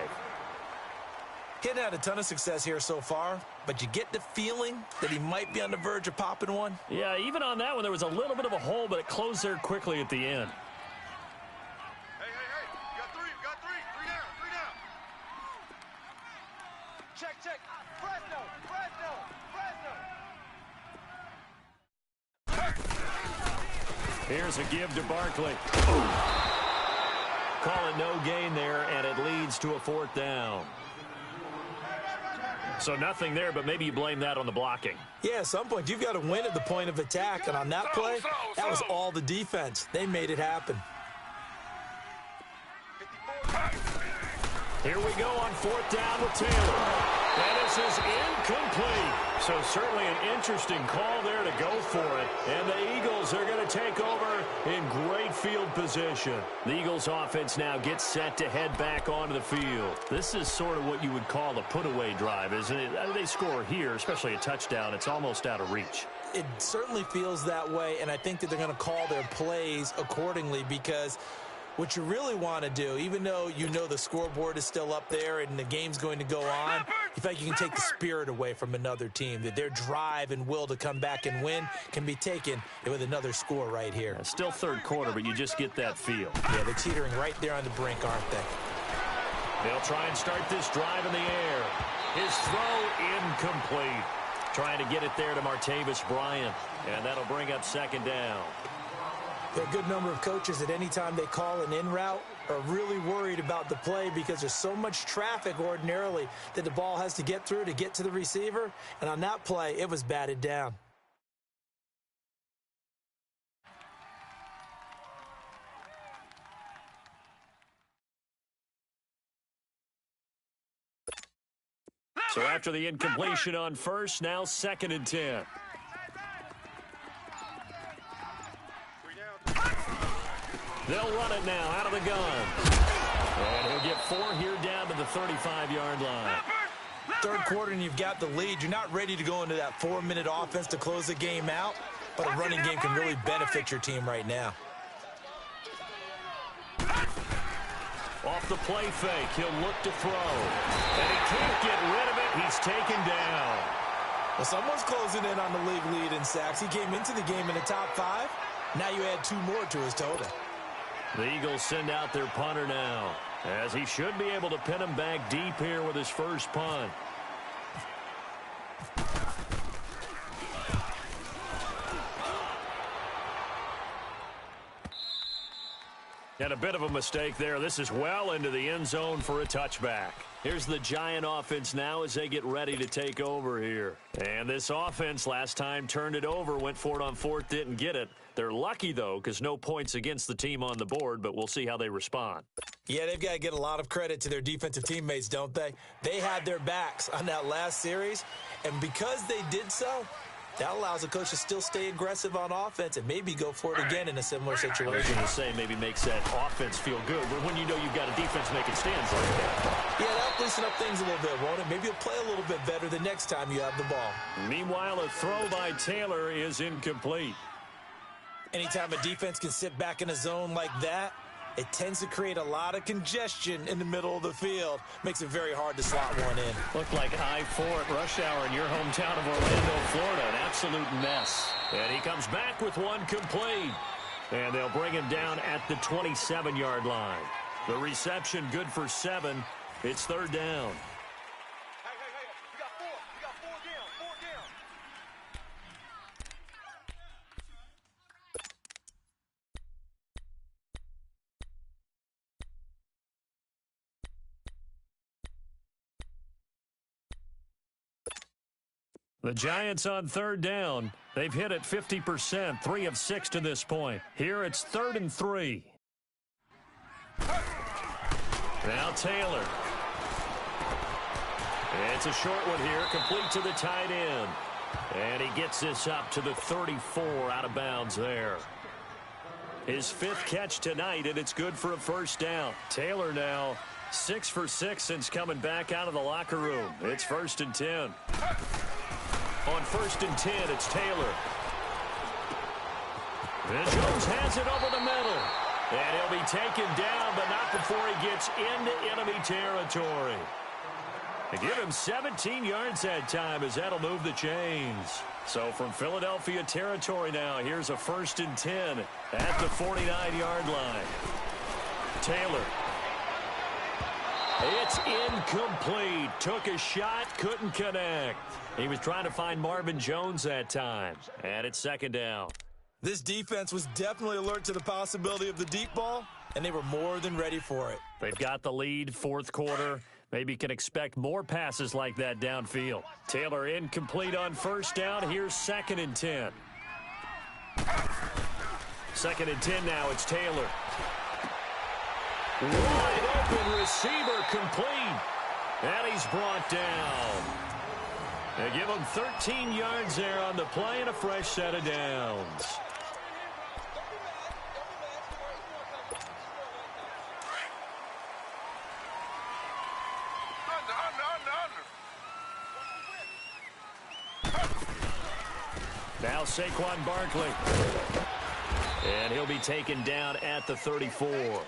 Getting had a ton of success here so far, but you get the feeling that he might be on the verge of popping one. Yeah, even on that one, there was a little bit of a hole, but it closed there quickly at the end. Hey, you got 3, 3 down. Check. Fresno. Here's a give to Barkley. Call it no gain there, and it leads to a 4th down. So nothing there, but maybe you blame that on the blocking. Yeah, at some point, you've got to win at the point of attack, and on that play, that was all the defense. They made it happen. Here we go on 4th down with Taylor. And this is incomplete. So certainly an interesting call there to go for it. And the Eagles are going to take over in great field position. The Eagles offense now gets set to head back onto the field. This is sort of what you would call the put-away drive, isn't it? They score here, especially a touchdown. It's almost out of reach. It certainly feels that way, and I think that they're going to call their plays accordingly, because what you really want to do, even though you know the scoreboard is still up there and the game's going to go on, you feel like you can take the spirit away from another team, that their drive and will to come back and win can be taken with another score right here. It's still 3rd quarter, but you just get that feel. Yeah, they're teetering right there on the brink, aren't they? They'll try and start this drive in the air. His throw incomplete. Trying to get it there to Martavis Bryant, and that'll bring up 2nd down. There are a good number of coaches that any time they call an in route are really worried about the play, because there's so much traffic ordinarily that the ball has to get through to get to the receiver. And on that play, it was batted down. So after the incompletion on first, now 2nd and 10. They'll run it now out of the gun. And he'll get 4 here down to the 35-yard line. Third quarter and you've got the lead. You're not ready to go into that 4-minute offense to close the game out, but a running game can really benefit your team right now. Off the play fake, he'll look to throw. And he can't get rid of it. He's taken down. Well, someone's closing in on the league lead in sacks. He came into the game in the top 5. Now you add 2 more to his total. The Eagles send out their punter now, as he should be able to pin him back deep here with his first punt. And a bit of a mistake there. This is well into the end zone for a touchback. Here's the Giant offense now as they get ready to take over here. And this offense last time turned it over, went for it on 4th, didn't get it. They're lucky, though, because no points against the team on the board, but we'll see how they respond. Yeah, they've got to get a lot of credit to their defensive teammates, don't they? They had their backs on that last series, and because they did so, that allows the coach to still stay aggressive on offense and maybe go for it again in a similar situation. I was going to say maybe makes that offense feel good, but when you know you've got a defense making stands like that. Yeah, that'll loosen up things a little bit, won't it? Maybe you'll play a little bit better the next time you have the ball. Meanwhile, a throw by Taylor is incomplete. Anytime a defense can sit back in a zone like that, it tends to create a lot of congestion in the middle of the field. Makes it very hard to slot one in. Looked like I-4 at rush hour in your hometown of Orlando, Florida. An absolute mess. And he comes back with one complete. And they'll bring him down at the 27-yard line. The reception good for 7. It's 3rd down. The Giants on 3rd down. They've hit it 50%, 3 of 6 to this point. Here it's 3rd and 3. Now Taylor. It's a short one here, complete to the tight end. And he gets this up to the 34, out of bounds there. His 5th catch tonight, and it's good for a 1st down. Taylor now 6 for 6 since coming back out of the locker room. It's 1st and 10. On 1st and 10, it's Taylor. And Jones has it over the middle. And he'll be taken down, but not before he gets into enemy territory. They give him 17 yards that time, as that'll move the chains. So from Philadelphia territory now, here's a 1st and 10 at the 49-yard line. Taylor. It's incomplete. Took a shot, couldn't connect. He was trying to find Marvin Jones that time. And it's 2nd down. This defense was definitely alert to the possibility of the deep ball, and they were more than ready for it. They've got the lead, 4th quarter. Maybe can expect more passes like that downfield. Taylor incomplete on 1st down. Here's 2nd and 10. 2nd and 10 now. It's Taylor. Wide open receiver complete. And he's brought down. They give him 13 yards there on the play and a fresh set of downs. Now Saquon Barkley. And he'll be taken down at the 34.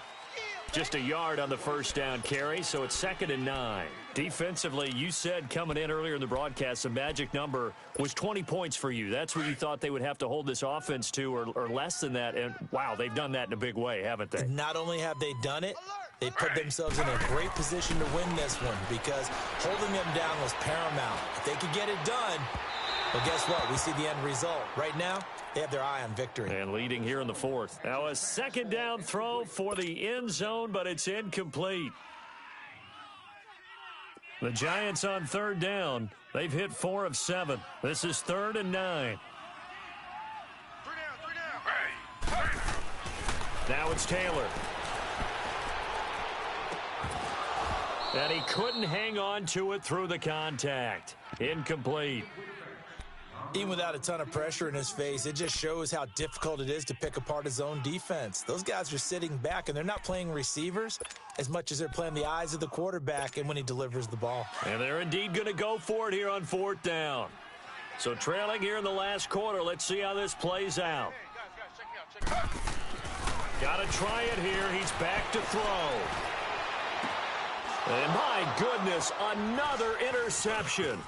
Just a yard on the 1st down carry, so it's 2nd and 9. Defensively, you said coming in earlier in the broadcast, the magic number was 20 points for you. That's what you thought they would have to hold this offense to, or less than that. And, wow, they've done that in a big way, haven't they? Not only have they done it, they put themselves in a great position to win this one, because holding them down was paramount. If they could get it done, well, guess what? We see the end result. Right now, they have their eye on victory. And leading here in the 4th. Now a 2nd down throw for the end zone, but it's incomplete. The Giants on 3rd down. They've hit 4 of 7. This is 3rd and 9. Now it's Taylor. And he couldn't hang on to it through the contact. Incomplete. Even without a ton of pressure in his face, it just shows how difficult it is to pick apart his own defense. Those guys are sitting back, and they're not playing receivers as much as they're playing the eyes of the quarterback and when he delivers the ball. And they're indeed going to go for it here on 4th down. So trailing here in the last quarter. Let's see how this plays out. Got to try it here. He's back to throw. And my goodness, another interception.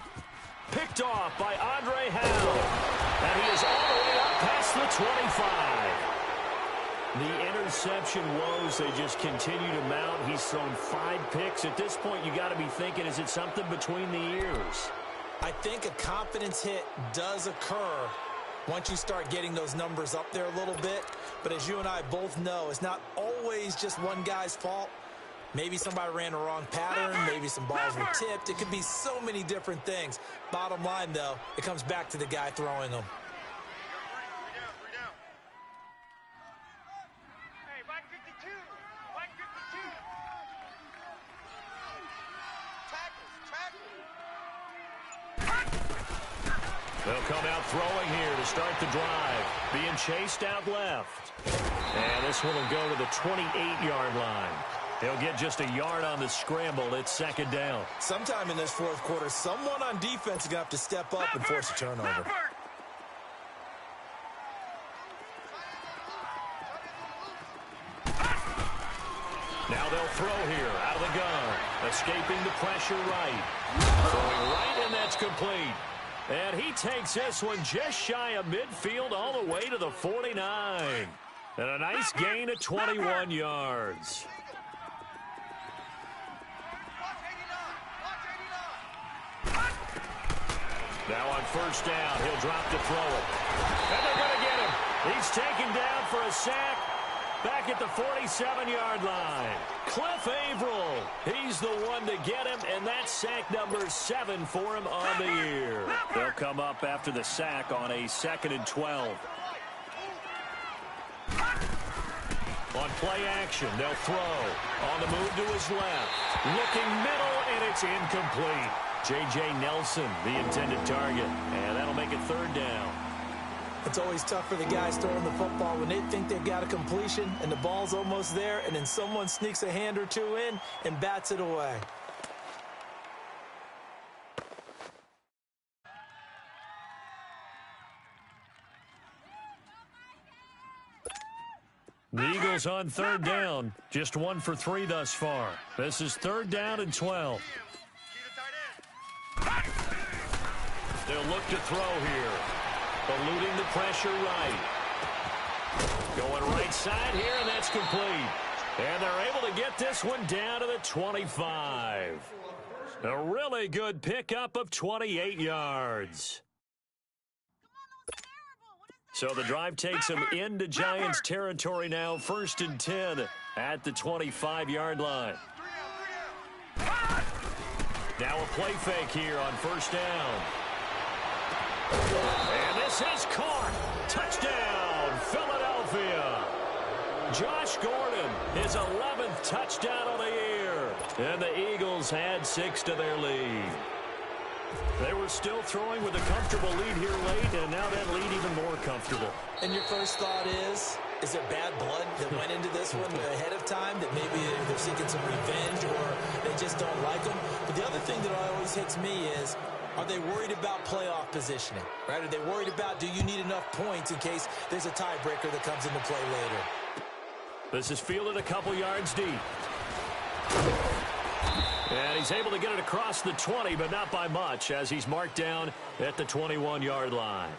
Picked off by Andre Howell. And he is all the way up past the 25. The interception woes, they just continue to mount. He's thrown 5 picks. At this point, you got to be thinking, is it something between the ears? I think a confidence hit does occur once you start getting those numbers up there a little bit. But as you and I both know, it's not always just one guy's fault. Maybe somebody ran the wrong pattern. Maybe some balls were tipped. It could be so many different things. Bottom line, though, it comes back to the guy throwing them. Hey, 152. 152. Tackles. They'll come out throwing here to start the drive. Being chased out left. And this one will go to the 28-yard line. They'll get just a yard on the scramble. It's 2nd down. Sometime in this 4th quarter, someone on defense is going to have to step up and force a turnover. Now they'll throw here out of the gun. Escaping the pressure right. Throwing right, and that's complete. And he takes this one just shy of midfield all the way to the 49. And a nice gain of 21 yards. Now on 1st down, he'll drop to throw it. And they're going to get him. He's taken down for a sack back at the 47-yard line. Cliff Averill, he's the one to get him, and that's sack number 7 for him on the year. They'll come up after the sack on a 2nd and 12. On play action, they'll throw. On the move to his left. Looking middle, and it's incomplete. J.J. Nelson, the intended target. And that'll make it 3rd down. It's always tough for the guys throwing the football when they think they've got a completion and the ball's almost there, and then someone sneaks a hand or two in and bats it away. The Eagles on 3rd down. Just 1 for 3 thus far. This is 3rd down and 12. They'll look to throw here. Eluding the pressure right. Going right side here, and that's complete. And they're able to get this one down to the 25. A really good pickup of 28 yards. So the drive takes them into Giants territory now. 1st and 10 at the 25-yard line. Now a play fake here on 1st down. And this is caught. Touchdown, Philadelphia. Josh Gordon, his 11th touchdown of the year. And the Eagles had 6 to their lead. They were still throwing with a comfortable lead here late, and now that lead even more comfortable. And your first thought is there bad blood that went into this one ahead of time, that maybe they're seeking some revenge or they just don't like them? But the other thing that always hits me is, are they worried about playoff positioning? Right? Are they worried about, do you need enough points in case there's a tiebreaker that comes into play later? This is fielded a couple yards deep. And he's able to get it across the 20, but not by much, as he's marked down at the 21-yard line.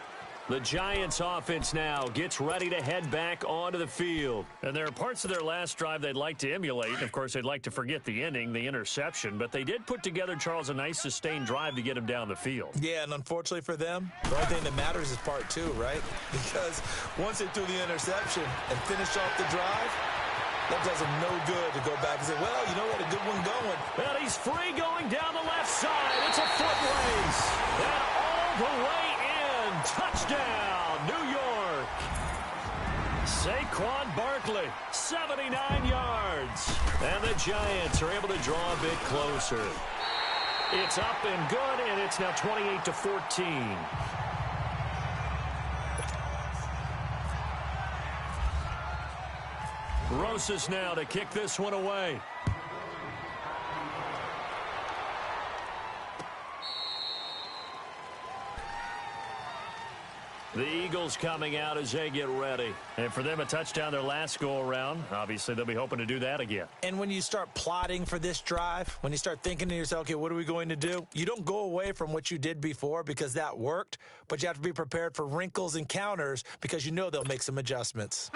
The Giants offense now gets ready to head back onto the field. And there are parts of their last drive they'd like to emulate. And, of course, they'd like to forget the inning, the interception. But they did put together, Charles, a nice sustained drive to get him down the field. Yeah, and unfortunately for them, the only thing that matters is part 2, right? Because once they threw the interception and finished off the drive, that does them no good to go back and say, well, you know, we had a good one going. And he's free going down the left side. It's a foot race. And all the way in. Touchdown, New York. Saquon Barkley, 79 yards. And the Giants are able to draw a bit closer. It's up and good, and it's now 28-14. Rosas now to kick this one away. The Eagles coming out as they get ready. And for them, a touchdown their last go-around. Obviously, they'll be hoping to do that again. And when you start plotting for this drive, when you start thinking to yourself, okay, what are we going to do? You don't go away from what you did before because that worked, but you have to be prepared for wrinkles and counters because you know they'll make some adjustments.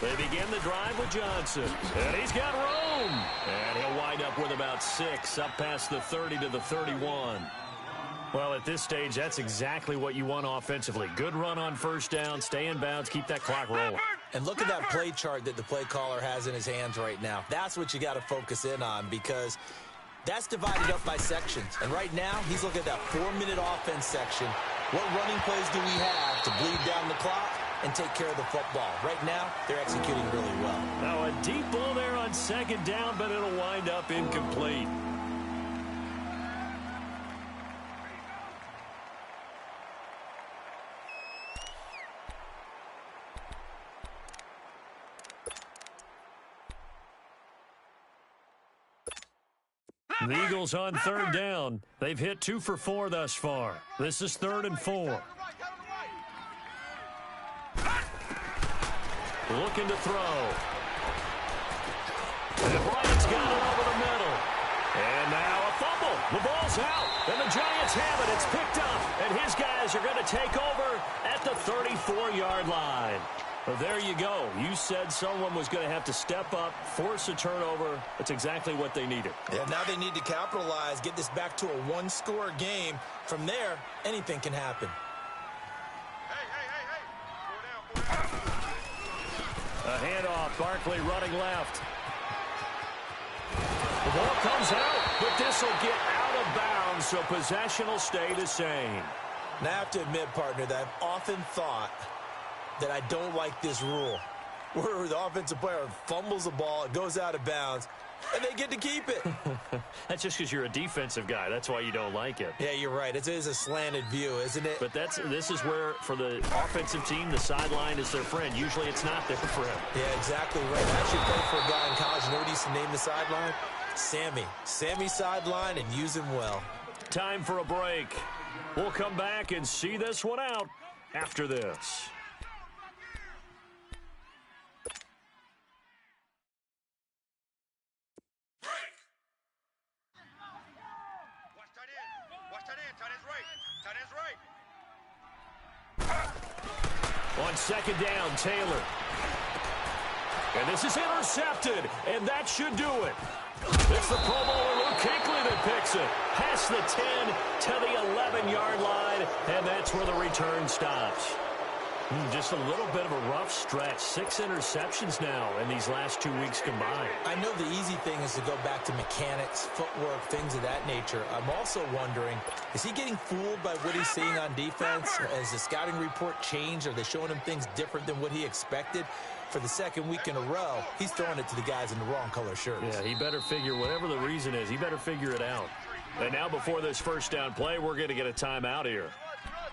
They begin the drive with Johnson. And he's got room. And he'll wind up with about 6, up past the 30 to the 31. Well, at this stage, that's exactly what you want offensively. Good run on first down, stay in bounds, keep that clock rolling. And look at that play chart that the play caller has in his hands right now. That's what you got to focus in on because that's divided up by sections. And right now, he's looking at that 4-minute offense section. What running plays do we have to bleed down the clock and take care of the football? Right now, they're executing really well. Now, a deep ball there on second down, but it'll wind up incomplete. The Eagles on third down. They've hit 2 for 4 thus far. This is 3rd and 4. Looking to throw. And Bryant's got it over the middle. And now a fumble. The ball's out. And the Giants have it. It's picked up. And his guys are going to take over at the 34-yard line. Well, there you go. You said someone was going to have to step up, force a turnover. That's exactly what they needed. Yeah, now they need to capitalize, get this back to a one-score game. From there, anything can happen. A handoff, Barkley running left. The ball comes out, but this will get out of bounds, so possession will stay the same. Now, I have to admit, partner, that I've often thought that I don't like this rule, where the offensive player fumbles the ball, it goes out of bounds, and they get to keep it. That's just because you're a defensive guy. That's why you don't like it. Yeah, you're right. It is a slanted view, isn't it? But this is where, for the offensive team, the sideline is their friend. Usually it's not there for him. Yeah, exactly right. I actually played for a guy in college. You know what he used to name the sideline? Sammy. Sammy sideline, and use him well. Time for a break. We'll come back and see this one out after this. On second down, Taylor. And this is intercepted, and that should do it. It's the Pro Bowler Luke Kuechly that picks it. Past the 10 to the 11-yard line, and that's where the return stops. Just a little bit of a rough stretch. 6 interceptions now in these last 2 weeks combined. I know the easy thing is to go back to mechanics, footwork, things of that nature. I'm also wondering, is he getting fooled by what he's seeing on defense? Has the scouting report changed? Are they showing him things different than what he expected? For the second week in a row, he's throwing it to the guys in the wrong color shirts. Yeah, he better figure, whatever the reason is, he better figure it out. And now before this first down play, we're going to get a timeout here.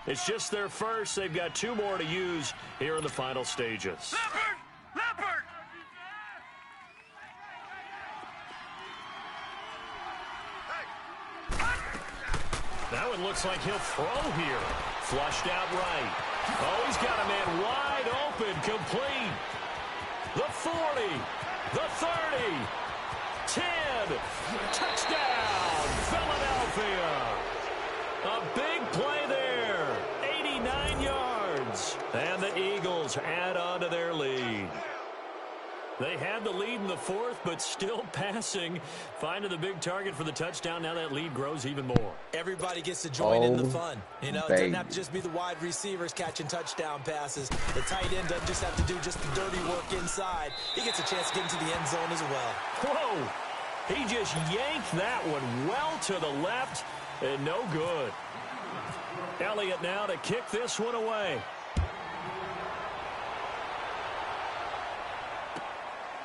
It's just their first. They've got 2 more to use here in the final stages. Leopard! Now it looks like he'll throw here. Flushed out right. Oh, he's got a man wide open, complete. The 40, the 30, 10, touchdown, Philadelphia. A big play there, 89 yards. And the Eagles add on to their lead. They had the lead in the 4th, but still passing. Finding the big target for the touchdown. Now that lead grows even more. Everybody gets to join in the fun. You know, it doesn't have to just be the wide receivers catching touchdown passes. The tight end doesn't just have to do just the dirty work inside. He gets a chance to get into the end zone as well. Whoa! He just yanked that one well to the left, and no good. Elliott now to kick this one away.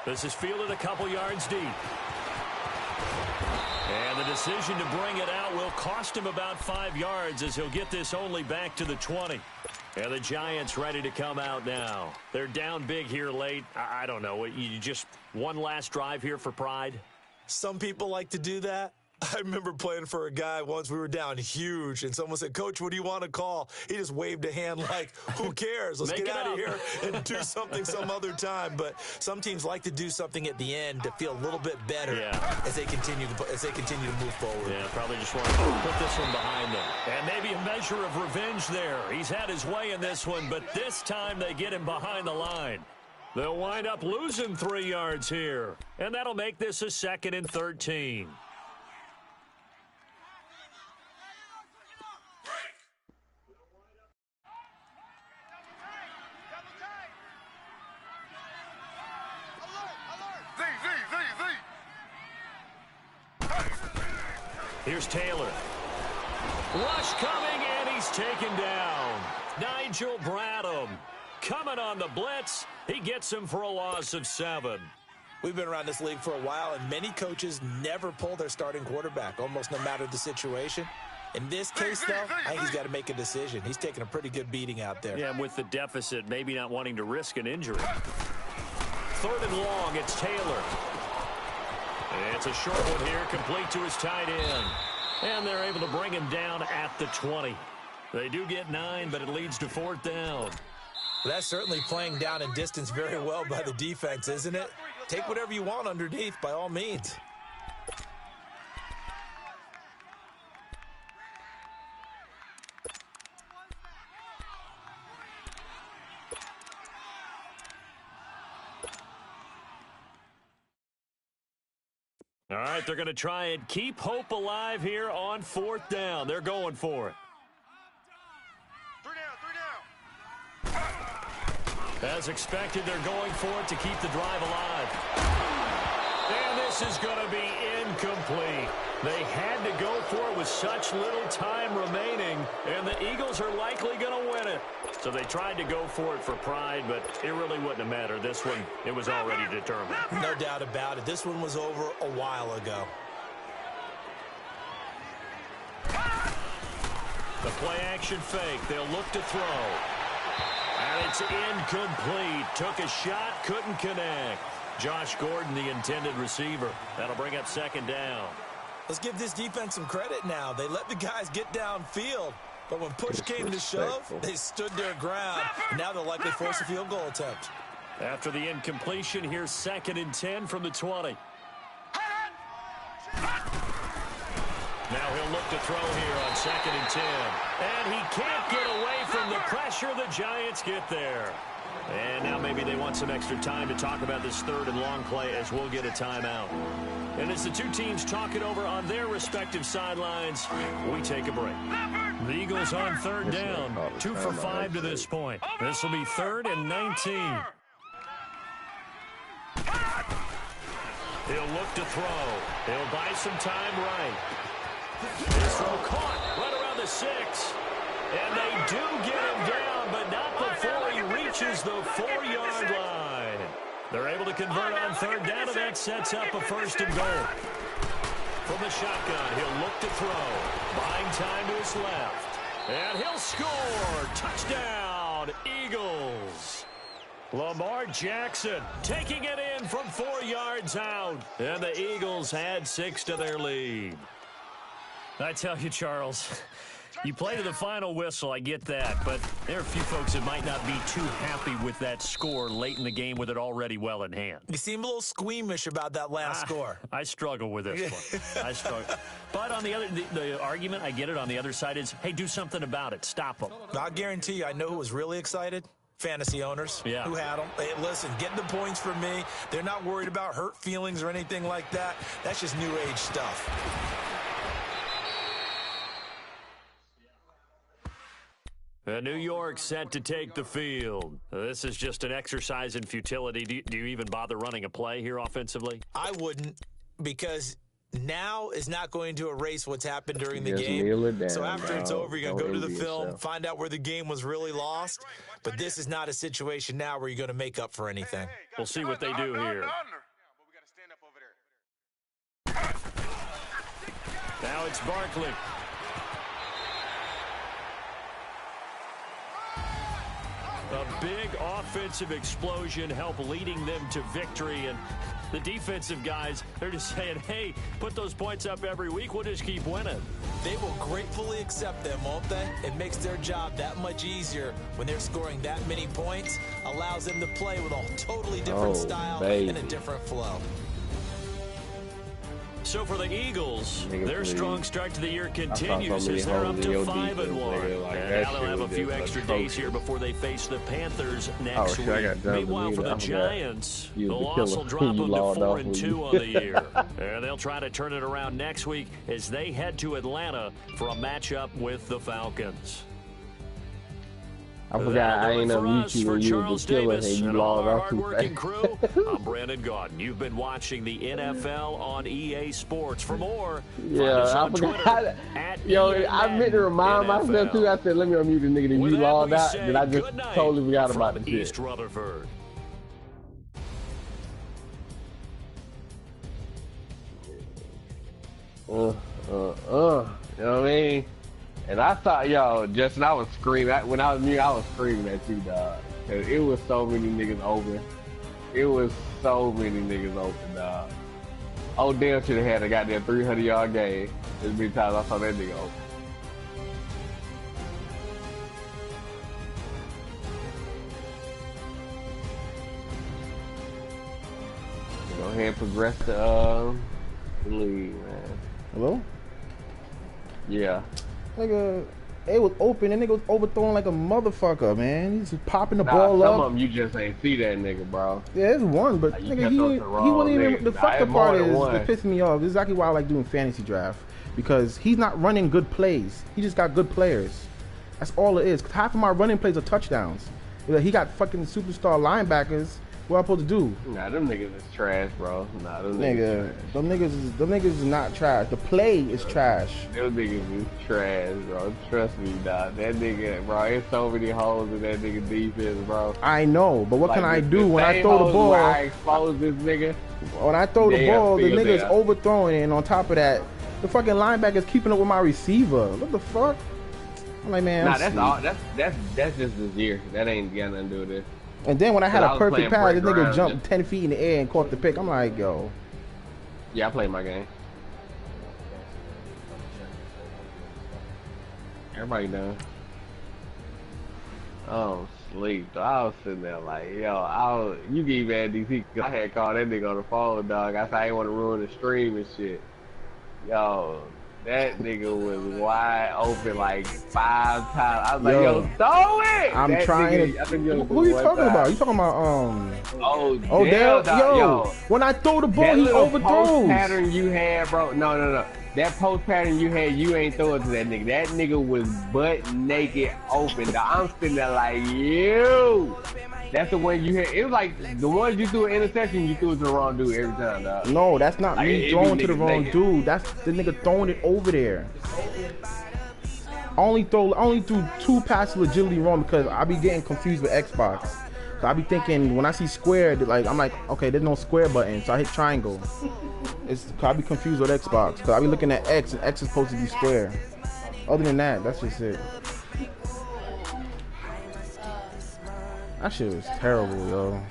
This is fielded a couple yards deep. And the decision to bring it out will cost him about 5 yards as he'll get this only back to the 20. And the Giants ready to come out now. They're down big here late. I don't know. You just one last drive here for pride? Some people like to do that. I remember playing for a guy once. We were down huge, and someone said, "Coach, what do you want to call?" He just waved a hand like, who cares? Let's get out of here and do something some other time. But some teams like to do something at the end to feel a little bit better as they continue to move forward. Yeah, probably just want to put this one behind them. And maybe a measure of revenge there. He's had his way in this one, but this time they get him behind the line. They'll wind up losing 3 yards here, and that'll make this a 2nd and 13. Here's Taylor. Rush coming, and he's taken down. Nigel Bradham coming on the blitz. He gets him for a loss of 7. We've been around this league for a while, and many coaches never pull their starting quarterback, almost no matter the situation. In this case, though, I think he's got to make a decision. He's taking a pretty good beating out there. Yeah, and with the deficit, maybe not wanting to risk an injury. 3rd and long, it's Taylor. It's a short one here, complete to his tight end. And they're able to bring him down at the 20. They do get 9, but it leads to 4th down. That's certainly playing down and distance very well by the defense, isn't it? Take whatever you want underneath, by all means. All right, they're going to try and keep hope alive here on 4th down. They're going for it. 3 down. As expected, they're going for it to keep the drive alive. And this is going to be incomplete. They had to go for it with such little time remaining, and the Eagles are likely going to win it. So they tried to go for it for pride, but it really wouldn't have mattered. This one, it was already determined. No doubt about it. This one was over a while ago. The play-action fake. They'll look to throw. And it's incomplete. Took a shot, couldn't connect. Josh Gordon, the intended receiver. That'll bring up 2nd down. Let's give this defense some credit now. They let the guys get downfield. But when push came to shove, they stood their ground. Now they'll likely force a field goal attempt. After the incompletion, here's 2nd and 10 from the 20. Now he'll look to throw here on 2nd and 10. And he can't get away from the pressure. The Giants get there. And now maybe they want some extra time to talk about this 3rd and long play as we'll get a timeout. And as the two teams talk it over on their respective sidelines, we take a break. The Eagles on 3rd down, 2 for 5 to this point. This will be 3rd and 19. He'll look to throw. He'll buy some time right. This throw caught right around the 6. And they do get him down, but not before he reaches the 4-yard line. They're able to convert on 3rd down, and that sets up a 1st and goal. From the shotgun, he'll look to throw. Buying time to his left. And he'll score. Touchdown, Eagles. Lamar Jackson taking it in from 4 yards out. And the Eagles add 6 to their lead. I tell you, Charles, you play to the final whistle, I get that, but there are a few folks that might not be too happy with that score late in the game with it already well in hand. You seem a little squeamish about that last score. I struggle with this one. I struggle. But on the other, the argument, I get it, on the other side is, hey, do something about it. Stop them. I'll guarantee you, I know who was really excited. Fantasy owners who had them. Hey, listen, getting the points for me. They're not worried about hurt feelings or anything like that. That's just new age stuff. New York set to take the field. This is just an exercise in futility. Do you even bother running a play here offensively? I wouldn't, because now is not going to erase what's happened during the Just game. kneel it down, So after it's dog. over, you're going to go Don't to the envy film, yourself. find out where the game was really lost. But this is not a situation now where you're going to make up for anything. We'll see what they do here. Now it's Barkley. A big offensive explosion helped leading them to victory. And the defensive guys, they're just saying, hey, put those points up every week. We'll just keep winning. They will gratefully accept them, won't they? It makes their job that much easier when they're scoring that many points. Allows them to play with a totally different style and a different flow. So for the Eagles, their please. strong start to the year so continues many as they're up holes in to your 5-1. defense, nigga. Like, And that now they'll shit have a was few just extra atrocious. days here before they face the Panthers next shit, I got week. done Meanwhile, with for me. the I forgot. Giants, You the was the loss will killer. drop You them to logged off 4-2 on the year. And they'll try to turn it around next week as they head to Atlanta for a matchup with the Falcons. I forgot I ain't on YouTube when you was the killer and you logged our off too hardworking fast. crew, I'm Brandon Gaudin. You've been watching the NFL on EA Sports. For more, find us on Twitter at Yo, EA I meant to remind Madden myself too. I said, let me unmute the nigga that With you that, logged we out. say Then I just good night totally forgot about from the shit. East Rutherford. You know what I mean? And I thought, yo, Justin, I was screaming. When I was mute, I was screaming at you, dog. Cause it was so many niggas open. It was so many niggas open, dog. Odell should have had a goddamn 300-yard game. As many times I saw that nigga open. Go ahead and progress to the league, man. Hello? Yeah. Nigga, it was open and nigga was overthrowing like a motherfucker, man. He's just popping the Nah, ball some up. of them you just ain't see that nigga, bro. Yeah, it's one, but You nigga, kept he on the wrong wasn't even. nigga. The Nah, fucked up it's more part than is one. it pissed me off. This is exactly why I like doing fantasy draft, because he's not running good plays. He just got good players. That's all it is. 'Cause half of my running plays are touchdowns. He got fucking superstar linebackers. What am I supposed to do? Nah, them niggas is trash, bro. Nah, them niggas Nigga, them niggas is not trash. The play is trash. Them niggas is trash, bro. Trust me, dog. That nigga, bro, there's so many holes in that nigga defense, bro. I know, but what Like, can I the do when I same throw the holes ball? where I expose this nigga. When I throw the Damn, ball, the feel nigga's that. overthrowing it, and on top of that, the fucking linebacker's keeping up with my receiver. What the fuck? I'm like, man, Nah, I'm that's sleep. all. That's just this year. That ain't got nothing to do with this. And then when I had I a was perfect playing pass, this Brett nigga Grimes, jumped just- 10 feet in the air and caught the pick. I'm like, yo. Yeah, I played my game. Everybody done. Oh, sleep. I was sitting there like, yo, you get mad DC. I had called that nigga on the phone, dog. I said I ain't want to ruin the stream and shit. Yo, that nigga was wide open like 5 times. I was like, yo, throw it! I'm That trying nigga, to. I think Who are you one talking time. about? You talking about Odell, dog, yo, when I throw the ball, that he little post overthrows. pattern you had, bro. No. That post pattern you had, you ain't throw it to that nigga. That nigga was butt naked open. Dog. I'm sitting there like, you. That's the one you had. It was like the ones you threw an interception, you threw it to the wrong dude every time, dog. No, that's not Like, me it throwing be to the niggas wrong naked. dude. That's the nigga throwing it over there. I only threw 2 passes legitimately wrong because I be getting confused with Xbox. So I be thinking when I see square, like I'm like, okay, there's no square button, so I hit triangle. I be confused with Xbox because I be looking at X and X is supposed to be square. Other than that, that's just it. That shit was terrible, yo.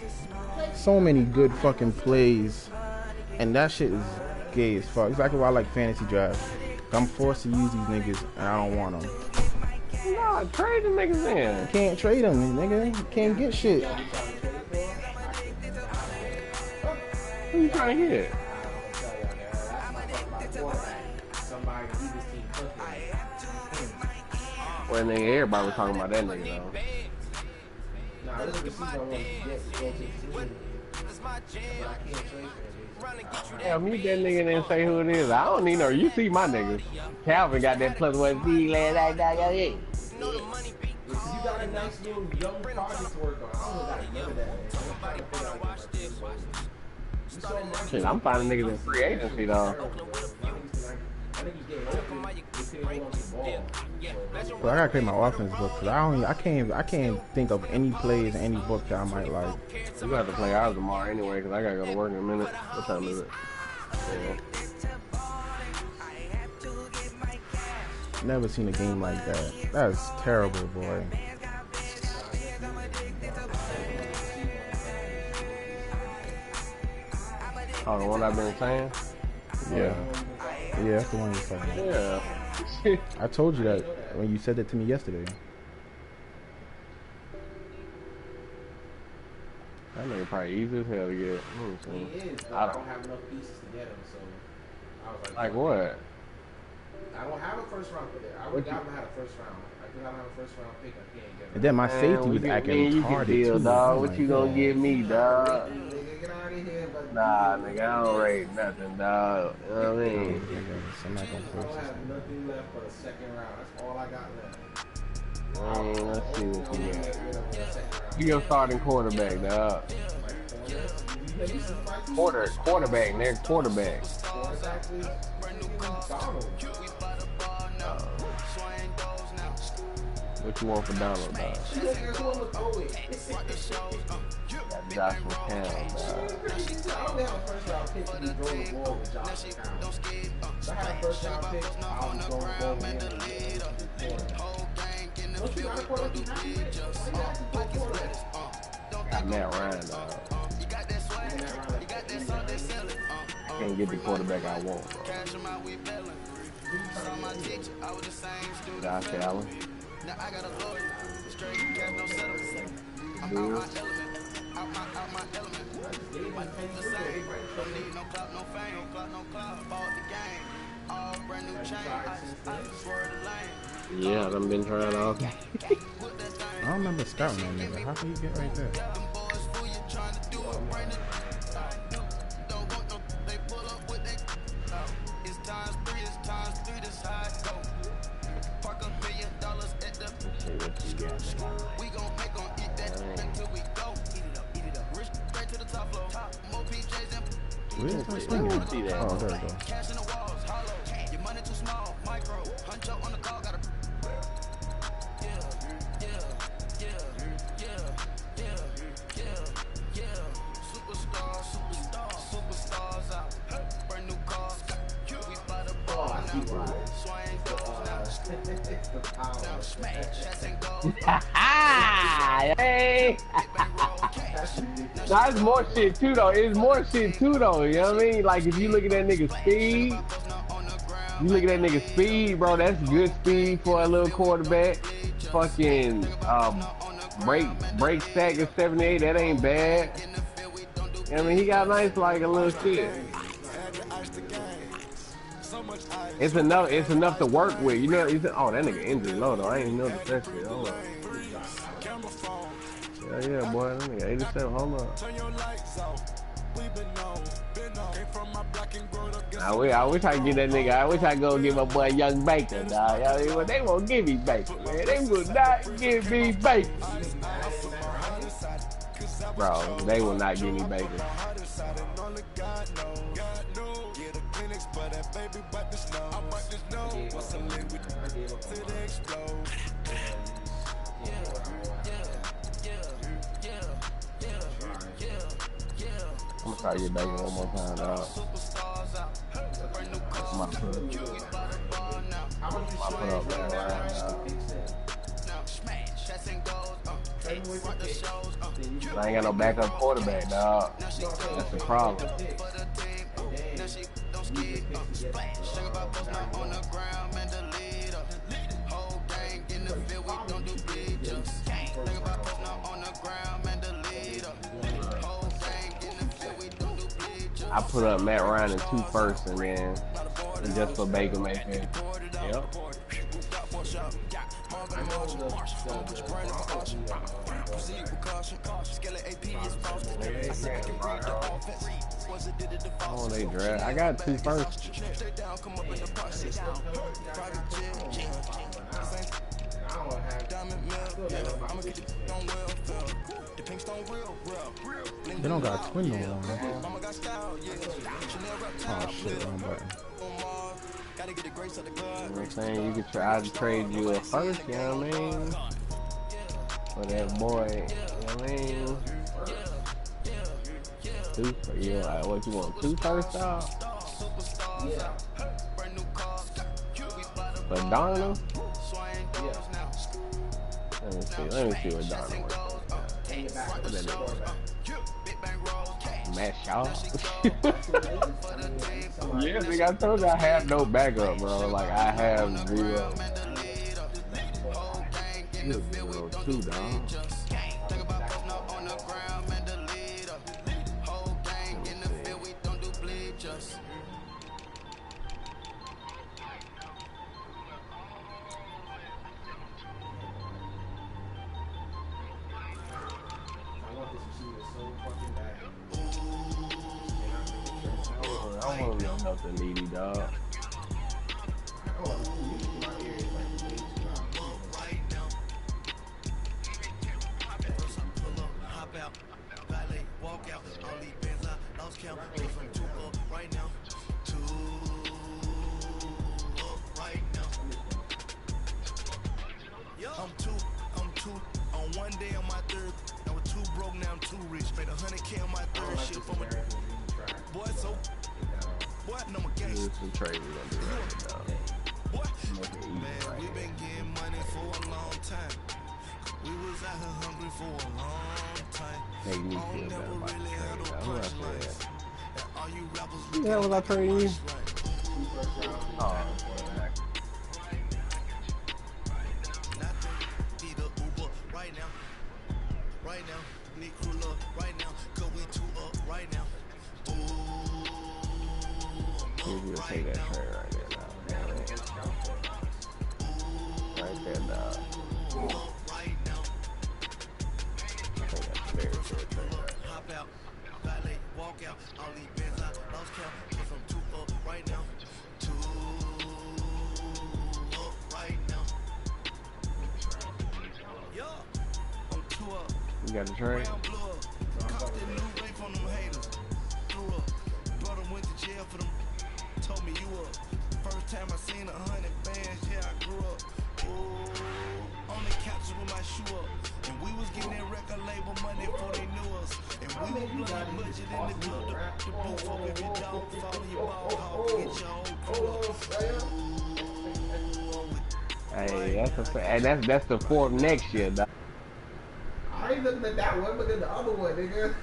So many good fucking plays, and that shit is gay as fuck. Exactly why I like fantasy draft. I'm forced to use these niggas, and I don't want them. Nah, trade the niggas in. Can't trade them, nigga. Can't get shit. Who you trying to get? Well, nigga, everybody was talking about that nigga, though. Yeah, mute that nigga and then say who it is. I don't need no. You see my niggas. Calvin got that plus one D last night. You got a nice little young project to work on. I don't got none of that. Shit, I'm finding niggas in free agency, though. But I gotta create my offense book because I can't think of any plays in any book that I might like. You got to play ours tomorrow anyway because I gotta go to work in a minute. What time is it? Yeah. Never seen a game like that. That's terrible, boy. Oh, the one I've been saying? Yeah. Yeah, that's the one you're talking about. Yeah. I told you that when you said that to me yesterday. That nigga probably easy as hell to get. He is, but I don't have enough pieces to get him, so I was like what? I don't have a first round pick. I would have had a first round. I do not have a first round pick. I can't get him. And then my safety was acting retarded deal, too. Dog. What you gonna give me, dog? Get out of here, but nah, nigga, I don't rate nothing, dog. You know what I mean? I don't have nothing left but a second round. That's all I got left. Let's see what you got. You your starting quarterback, dog. Quarterback, nigga, quarterback. What you want for Donald, dog? Got Josh McCown, dog. I only have a first round pick to be throwing the ball with Josh McCown. If I had a first round pick, I would throw the ball with him. Got Matt Ryan, dog. I can't get the quarterback I want, bro. Josh Allen. Bills. Yeah, I've been trying off. I don't remember scouting that nigga. How can you get right there? Where's that swinging? Oh, there we go. Hey. Nah, it's more shit too though. It's more shit too though. You know what I mean? Like if you look at that nigga's speed, bro. That's good speed for a little quarterback. Fucking break stack is 78. That ain't bad. You know what I mean? He got nice like a little shit. It's enough to work with. You know, oh, that nigga injury low though. I ain't even know that shit. Hold on. Yeah, boy, that nigga 87. Hold on. I wish I could get that nigga. I wish I could go give my boy Young Baker, dog. I mean, well, they won't give me Baker, man. They will not give me Baker. Bro, they will not give me Baker. I'm gonna try to get Baker one more time, dog. Put up, man. I ain't got no backup quarterback, dog. That's the problem. I put up Matt Ryan in 2 firsts and then just for Baker Mayfield. Yep. Oh, they draft. I got 2 firsts. They don't got twin no longer. Oh shit, wrong button. what I'm saying? You could try to trade you a first, you know what I mean? For that boy, you know what I mean? Two for you, like, what you want, 2 first off? Yeah. For Darnold? Yeah. Let me see what Darnold works for. Matt Shaw? Yes, nigga, I told you I have no backup, bro. Like, I have 0. 0-2, dog. I want to know nothing needy, dog. I'm two. On one day on my third, I was 2 broke, now I'm 2 rich. Made 100K on my third shit from a boy, so boy, no more This gangster. is some trade we gonna do right now. Boy, Man, man, we been getting money for a long time. We was out here hungry for a long time. Make me I feel don't better never about the really had no trade. Who I say punchlines. that? And all you rappers Who the hell was I trading you? Oh, need a Uber right now. Right now. Need crew love right now. Cause we 2 up right now. you will take that trade right there now. Right there, dog. Right now. I think that's a very good trade right now. Hop out. Valet. Walk out. All these bands I lost count. Cause I'm 2 up right now. 2 up right now. Yeah. I'm 2 up. You got the trade? Round blew up. Copped that new rape on them haters. Threw up. Brother went to jail for them. Told me you up. First time I seen 100 bands, yeah, I grew up. Ooh, on the couch with my shoe up. And we was getting that record label money before they knew us. And we were blowing budget in the club. The boot fuck if you don't follow your ball hog. Get your own crew up. Hey, that's the 4th next year, dog. I ain't looking at that one, look at the other one, nigga.